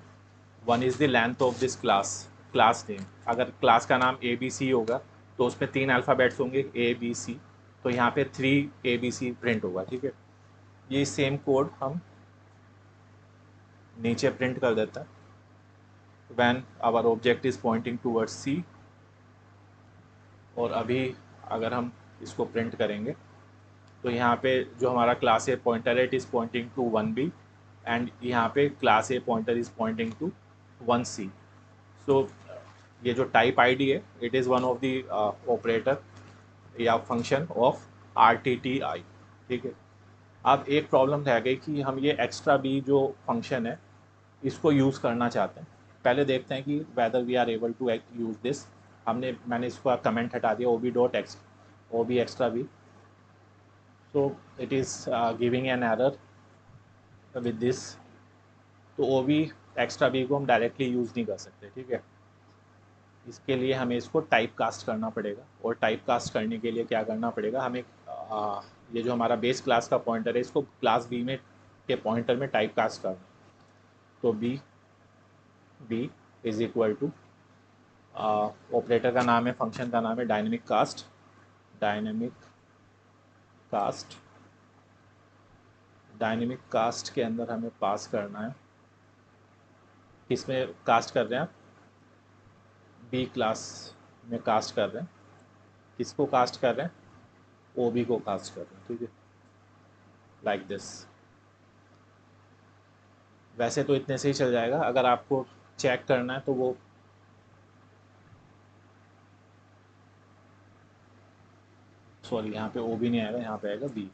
1 is the length of this class, class name. अगर क्लास का नाम ए बी सी होगा तो उसमें 3 अल्फ़ाबेट्स होंगे ए बी सी, तो यहाँ पे 3 ए बी सी प्रिंट होगा। ठीक है, ये सेम कोड हम नीचे प्रिंट कर देते हैं। when our object is pointing towards C, और अभी अगर हम इसको प्रिंट करेंगे तो यहाँ पे जो हमारा क्लास ए पॉइंटर है it is pointing to 1b and यहाँ पे class A pointer is pointing to 1c। So ये जो टाइप आईडी है it is one of the operator या फंक्शन ऑफ RTTI। ठीक है, अब एक प्रॉब्लम रह गई कि हम ये एक्स्ट्रा बी जो फंक्शन है इसको यूज़ करना चाहते हैं। पहले देखते हैं कि whether we are able to use this. मैंने इसको कमेंट हटा दिया O B extra B, so it is giving an error with this. तो ओ बी एक्स्ट्रा बी को हम डायरेक्टली यूज़ नहीं कर सकते। ठीक है, इसके लिए हमें इसको टाइप कास्ट करना पड़ेगा, और टाइप कास्ट करने के लिए क्या करना पड़ेगा हमें, ये जो हमारा बेस क्लास का पॉइंटर है इसको क्लास बी में के पॉइंटर में टाइप कास्ट करना। तो B is equal to, operator का नाम है, फंक्शन का नाम है dynamic cast. Dynamic cast dynamic cast के अंदर हमें पास करना है, किसमें कास्ट कर रहे हैं, बी क्लास में कास्ट कर रहे हैं। किसको कास्ट कर रहे हैं, ओ बी को कास्ट कर रहे हैं। ठीक है, लाइक दिस। वैसे तो इतने से ही चल जाएगा, अगर आपको चेक करना है तो वो सॉरी यहाँ पे ओ बी नहीं आएगा, यहाँ पे आएगा B.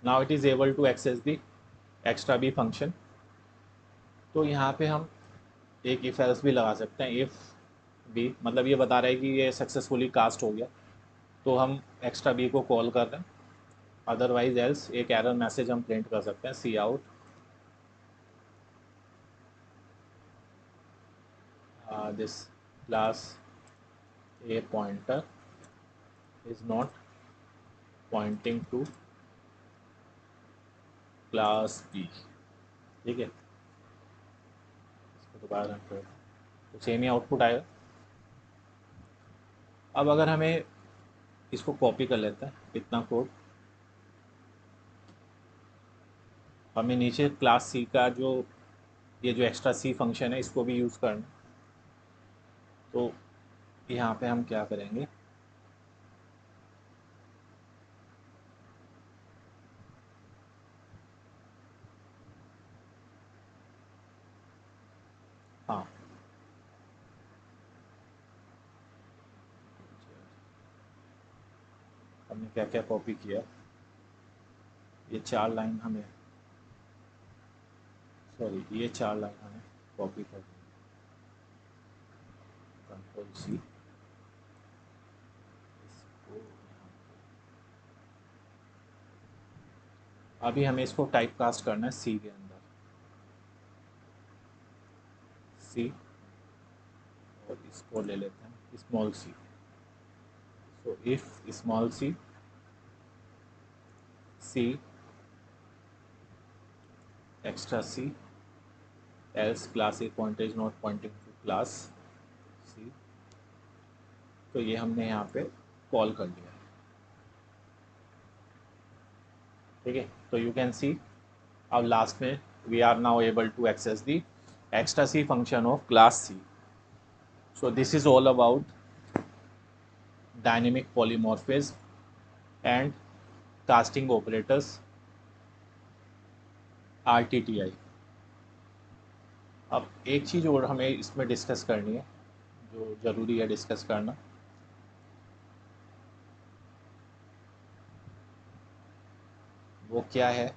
Now it is able to access the extra B function. तो यहाँ पे हम एक इफ एल्स भी लगा सकते हैं। इफ़ बी मतलब ये बता रहा है कि ये सक्सेसफुली कास्ट हो गया, तो हम एक्स्ट्रा बी को कॉल कर रहे हैं। अदरवाइज एल्स एक एरर मैसेज हम प्रिंट कर सकते हैं, cout this class A pointer is not pointing to class B. ठीक है, इसको दोबारा रन कर तो सेम ही आउटपुट आएगा। अब अगर हमें इसको कॉपी कर लेते हैं इतना कोड, हमें नीचे क्लास सी का जो ये जो एक्स्ट्रा सी फंक्शन है इसको भी यूज़ करना। तो यहाँ पे हम क्या करेंगे, हाँ, हमने क्या क्या कॉपी किया, ये 4 लाइन हमें, सॉरी ये 4 लाइन हमें कॉपी करनी है। कंट्रोल सी, इसको यहाँ पे। अभी हमें इसको टाइप कास्ट करना है सी के अंदर, सी, और इसको ले लेते हैं small C. So if small C, C extra C, else class A point is not pointing to class C. तो ये हमने यहाँ पे कॉल कर लिया, ठीक है। तो यू कैन सी अब लास्ट में we are now able to access the extra C function of class C. So this is all about dynamic polymorphism and casting operators, RTTI। अब एक चीज़ और हमें इसमें डिस्कस करनी है, जो ज़रूरी है डिस्कस करना, वो क्या है।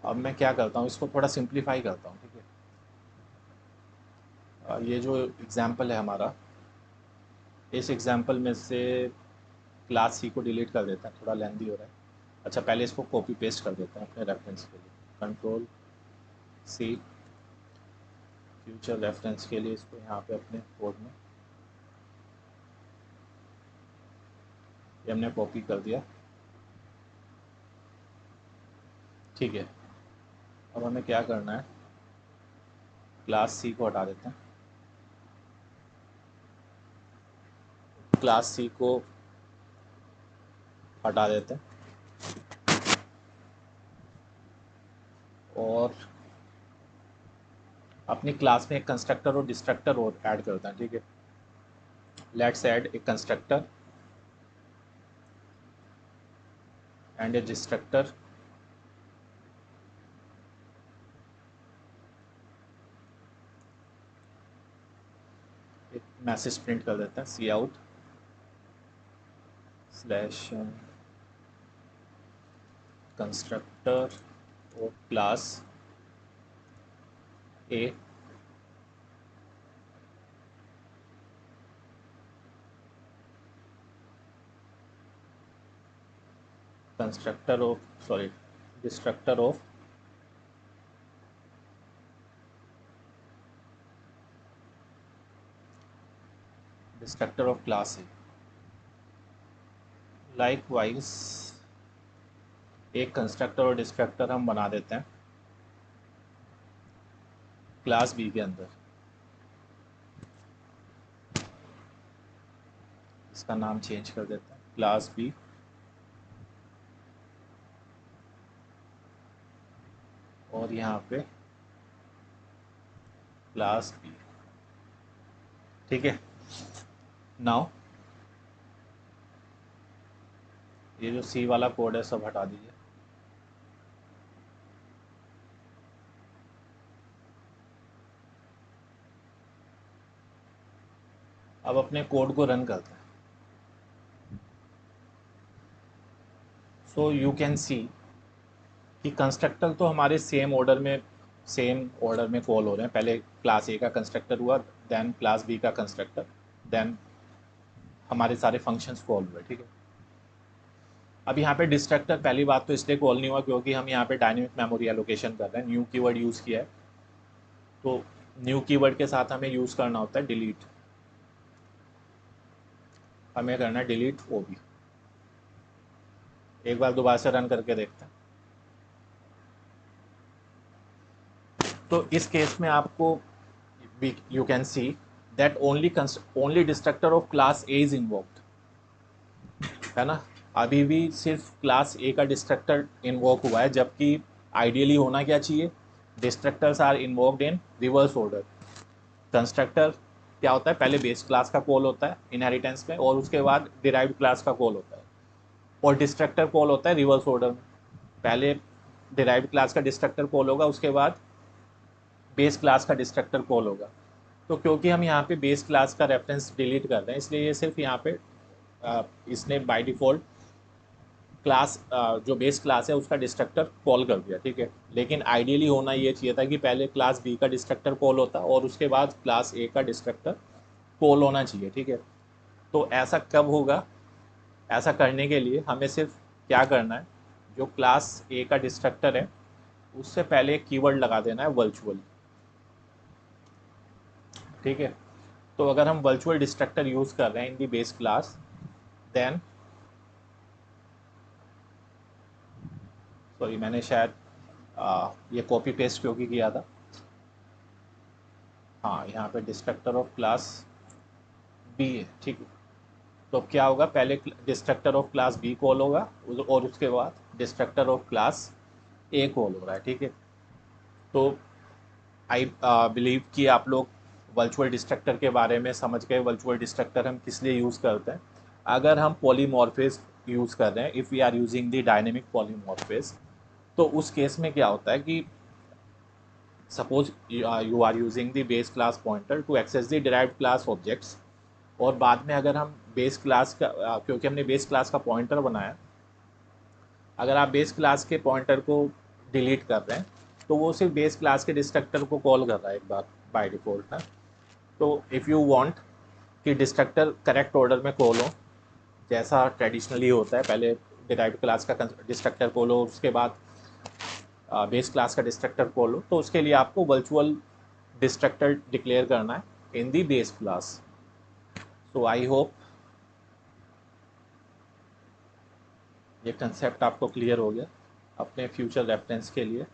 अब मैं क्या करता हूँ, इसको थोड़ा सिंप्लीफाई करता हूँ, ठीक है। ये जो एग्ज़ाम्पल है हमारा, इस एग्ज़ाम्पल में से क्लास सी को डिलीट कर देता है, थोड़ा लेंदी हो रहा है। अच्छा, पहले इसको कॉपी पेस्ट कर देते हैं अपने रेफरेंस के लिए, कंट्रोल सी, फ्यूचर रेफरेंस के लिए इसको यहाँ पे अपने कोड में ये हमने कॉपी कर दिया, ठीक है। अब हमें क्या करना है, क्लास सी को हटा देते हैं, क्लास सी को हटा देते हैं और अपनी क्लास में एक कंस्ट्रक्टर और डिस्ट्रक्टर और ऐड करते हैं, ठीक है। Let's add a constructor and A destructor, एक मैसेज प्रिंट कर देते हैं, सी आउट स्लैश कंस्ट्रक्टर और class A, constructor of, sorry, destructor of class A. Likewise एक कंस्ट्रक्टर और डिस्ट्रक्टर हम बना देते हैं क्लास बी के अंदर, इसका नाम चेंज कर देते हैं क्लास बी, और यहाँ पे क्लास बी, ठीक है। नाउ ये जो सी वाला कोड है सब हटा दीजिए। अब अपने कोड को रन करते हैं। सो यू कैन सी कि कंस्ट्रक्टर तो हमारे सेम ऑर्डर में कॉल हो रहे हैं। पहले क्लास ए का कंस्ट्रक्टर हुआ, देन क्लास बी का कंस्ट्रक्टर, देन हमारे सारे फंक्शंस कॉल हुए, ठीक है। अब यहाँ पे डिस्ट्रक्टर पहली बात तो इसलिए कॉल नहीं हुआ क्योंकि हम यहाँ पे डायनेमिक मेमोरी एलोकेशन कर रहे हैं, न्यू कीवर्ड यूज़ किया है। तो न्यू कीवर्ड के साथ हमें यूज़ करना होता है डिलीट, हमें करना है डिलीट ओ बी। एक बार दोबारा से रन करके देखते हैं। तो इस केस में आपको you can see that only destructor of class A is invoked, है ना। अभी भी सिर्फ क्लास ए का डिस्ट्रक्टर इन्वोक हुआ है, जबकि आइडियली होना क्या चाहिए, destructors are invoked in reverse order. Constructor क्या होता है, पहले बेस क्लास का कॉल होता है इनहेरिटेंस में, और उसके बाद डिराइव्ड क्लास का कॉल होता है, और डिस्ट्रक्टर कॉल होता है रिवर्स ऑर्डर में। पहले डिराइव्ड क्लास का डिस्ट्रक्टर कॉल होगा, उसके बाद बेस क्लास का डिस्ट्रक्टर कॉल होगा। तो क्योंकि हम यहाँ पे बेस क्लास का रेफरेंस डिलीट कर रहे हैं, इसलिए ये सिर्फ यहाँ पे इसने बाय डिफ़ॉल्ट क्लास जो बेस क्लास है उसका डिस्ट्रक्टर कॉल कर दिया, ठीक है। लेकिन आइडियली होना ये चाहिए था कि पहले क्लास बी का डिस्ट्रक्टर कॉल होता और उसके बाद क्लास ए का डिस्ट्रक्टर कॉल होना चाहिए, ठीक है। तो ऐसा कब होगा? ऐसा करने के लिए हमें सिर्फ क्या करना है, जो क्लास ए का डिस्ट्रक्टर है उससे पहले एक कीवर्ड लगा देना है वर्चुअल, ठीक है। तो अगर हम वर्चुअल डिस्ट्रक्टर यूज़ कर रहे हैं in the base class, then sorry मैंने शायद ये कॉपी पेस्ट क्योंकि किया था। हाँ, यहाँ पे डिस्ट्रक्टर ऑफ क्लास बी है, ठीक है। तो अब क्या होगा, पहले destructor of class be call होगा और उसके बाद destructor of class A call हो रहा है, ठीक है। तो आई बिलीव कि आप लोग वर्चुअल डिस्ट्रक्टर के बारे में समझ गए। वर्चुअल डिस्ट्रक्टर हम किस लिए यूज़ करते हैं? अगर हम पॉलीमॉर्फिज्म यूज़ कर रहे हैं, if we are using the dynamic polymorphism, तो उस केस में क्या होता है कि suppose you are using the base class pointer to access the derived class objects, और बाद में अगर हम बेस क्लास का क्योंकि हमने बेस क्लास का पॉइंटर बनाया, अगर आप बेस क्लास के पॉइंटर को डिलीट कर रहे हैं तो वो सिर्फ बेस क्लास के डिस्ट्रक्टर को कॉल कर रहा है एक बार बाय डिफ़ॉल्ट ना। तो इफ़ यू वांट कि डिस्ट्रक्टर करेक्ट ऑर्डर में कॉल हो, जैसा ट्रेडिशनली होता है, पहले डिराइव्ड क्लास का डिस्ट्रक्टर कॉल हो, उसके बाद बेस क्लास का डिस्ट्रक्टर कॉल हो, तो उसके लिए आपको वर्चुअल डिस्ट्रक्टर डिक्लेयर करना है in the base class. So I hope ये कंसेप्ट आपको क्लियर हो गया। अपने फ्यूचर रेफरेंस के लिए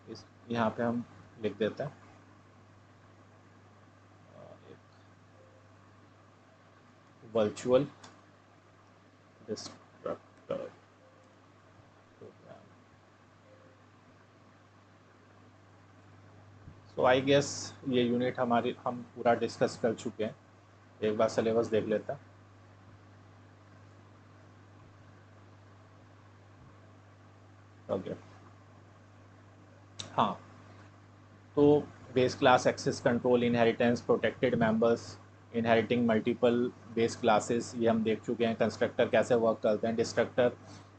इस यहाँ पे हम लिख देते हैं virtual destructor program. So I guess ये यूनिट हम पूरा डिस्कस कर चुके हैं। एक बार सिलेबस देख लेते हैं। ओके, हाँ, तो base class access control, inheritance, protected members, inheriting multiple base classes, ये हम देख चुके हैं। कंस्ट्रक्टर कैसे वर्क करते हैं,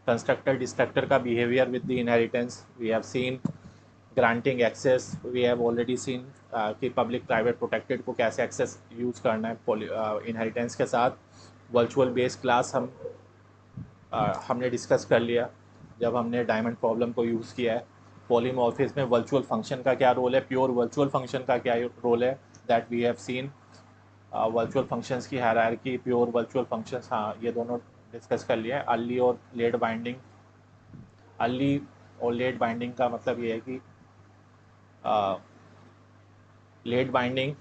कंस्ट्रक्टर डिस्ट्रक्टर का behaviour with the inheritance we have seen, granting access we have already seen कि पब्लिक प्राइवेट प्रोटेक्टेड को कैसे एक्सेस यूज़ करना है इनहेरिटेंस के साथ। वर्चुअल बेस क्लास हमने डिस्कस कर लिया जब हमने डायमंड प्रॉब्लम को यूज़ किया है। पॉलीमॉर्फिज्म में वर्चुअल फंक्शन का क्या रोल है, प्योर वर्चुअल फंक्शन का क्या रोल है, that we have seen. Virtual functions की हायरार्की, प्योर वर्चुअल फंक्शंस, हाँ ये दोनों डिस्कस कर लिया है। अर्ली और लेट बाइंडिंग, अर्ली और लेट बाइंडिंग का मतलब ये है कि लेट बाइंडिंग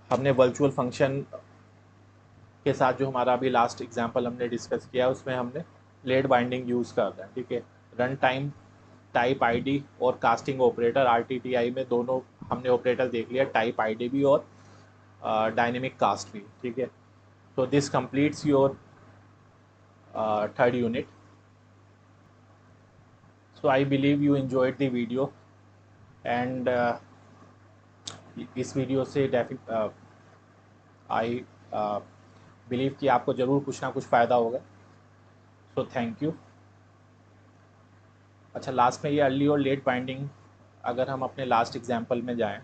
हमने वर्चुअल फंक्शन के साथ, जो हमारा अभी लास्ट एग्जांपल हमने डिस्कस किया उसमें हमने लेट बाइंडिंग यूज़ कर रहे हैं, ठीक है। रन टाइम, टाइप आईडी और कास्टिंग ऑपरेटर, आरटीटीआई में दोनों हमने ऑपरेटर देख लिया, टाइप आईडी भी और डायनेमिक कास्ट भी, ठीक है। तो this completes your third unit. So I believe you enjoyed the video and इस वीडियो से आई बिलीव कि आपको ज़रूर कुछ ना कुछ फ़ायदा होगा। So thank you. अच्छा, लास्ट में ये अर्ली और लेट बाइंडिंग, अगर हम अपने लास्ट एग्जांपल में जाएं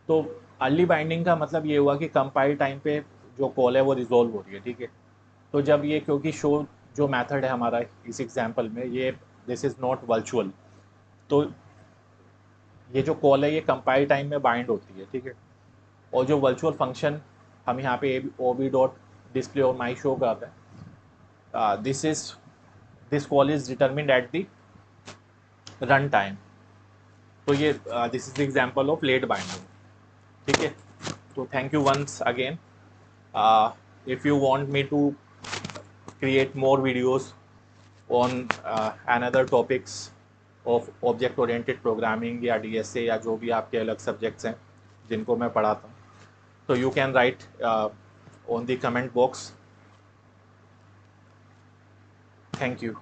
तो अर्ली बाइंडिंग का मतलब ये हुआ कि कंपाइल टाइम पे जो कॉल है वो रिजॉल्व हो रही है, ठीक है। तो जब ये, क्योंकि शो जो मेथड है हमारा इस एग्जांपल में, ये दिस इज़ नॉट वर्चुअल, तो ये जो कॉल है ये कंपाइल टाइम में बाइंड होती है, ठीक है। और जो वर्चुअल फंक्शन हम यहाँ पे ओ बी डॉट डिस्प्ले और माई शो करते हैं, this call is determined at the run time. तो ये this is the example of late binding, ठीक है। तो thank you once again. If you want me to create more videos on another topics of object oriented programming या DSA या जो भी आपके अलग सब्जेक्ट्स हैं जिनको मैं पढ़ाता हूँ, तो you can write on the comment box thank you.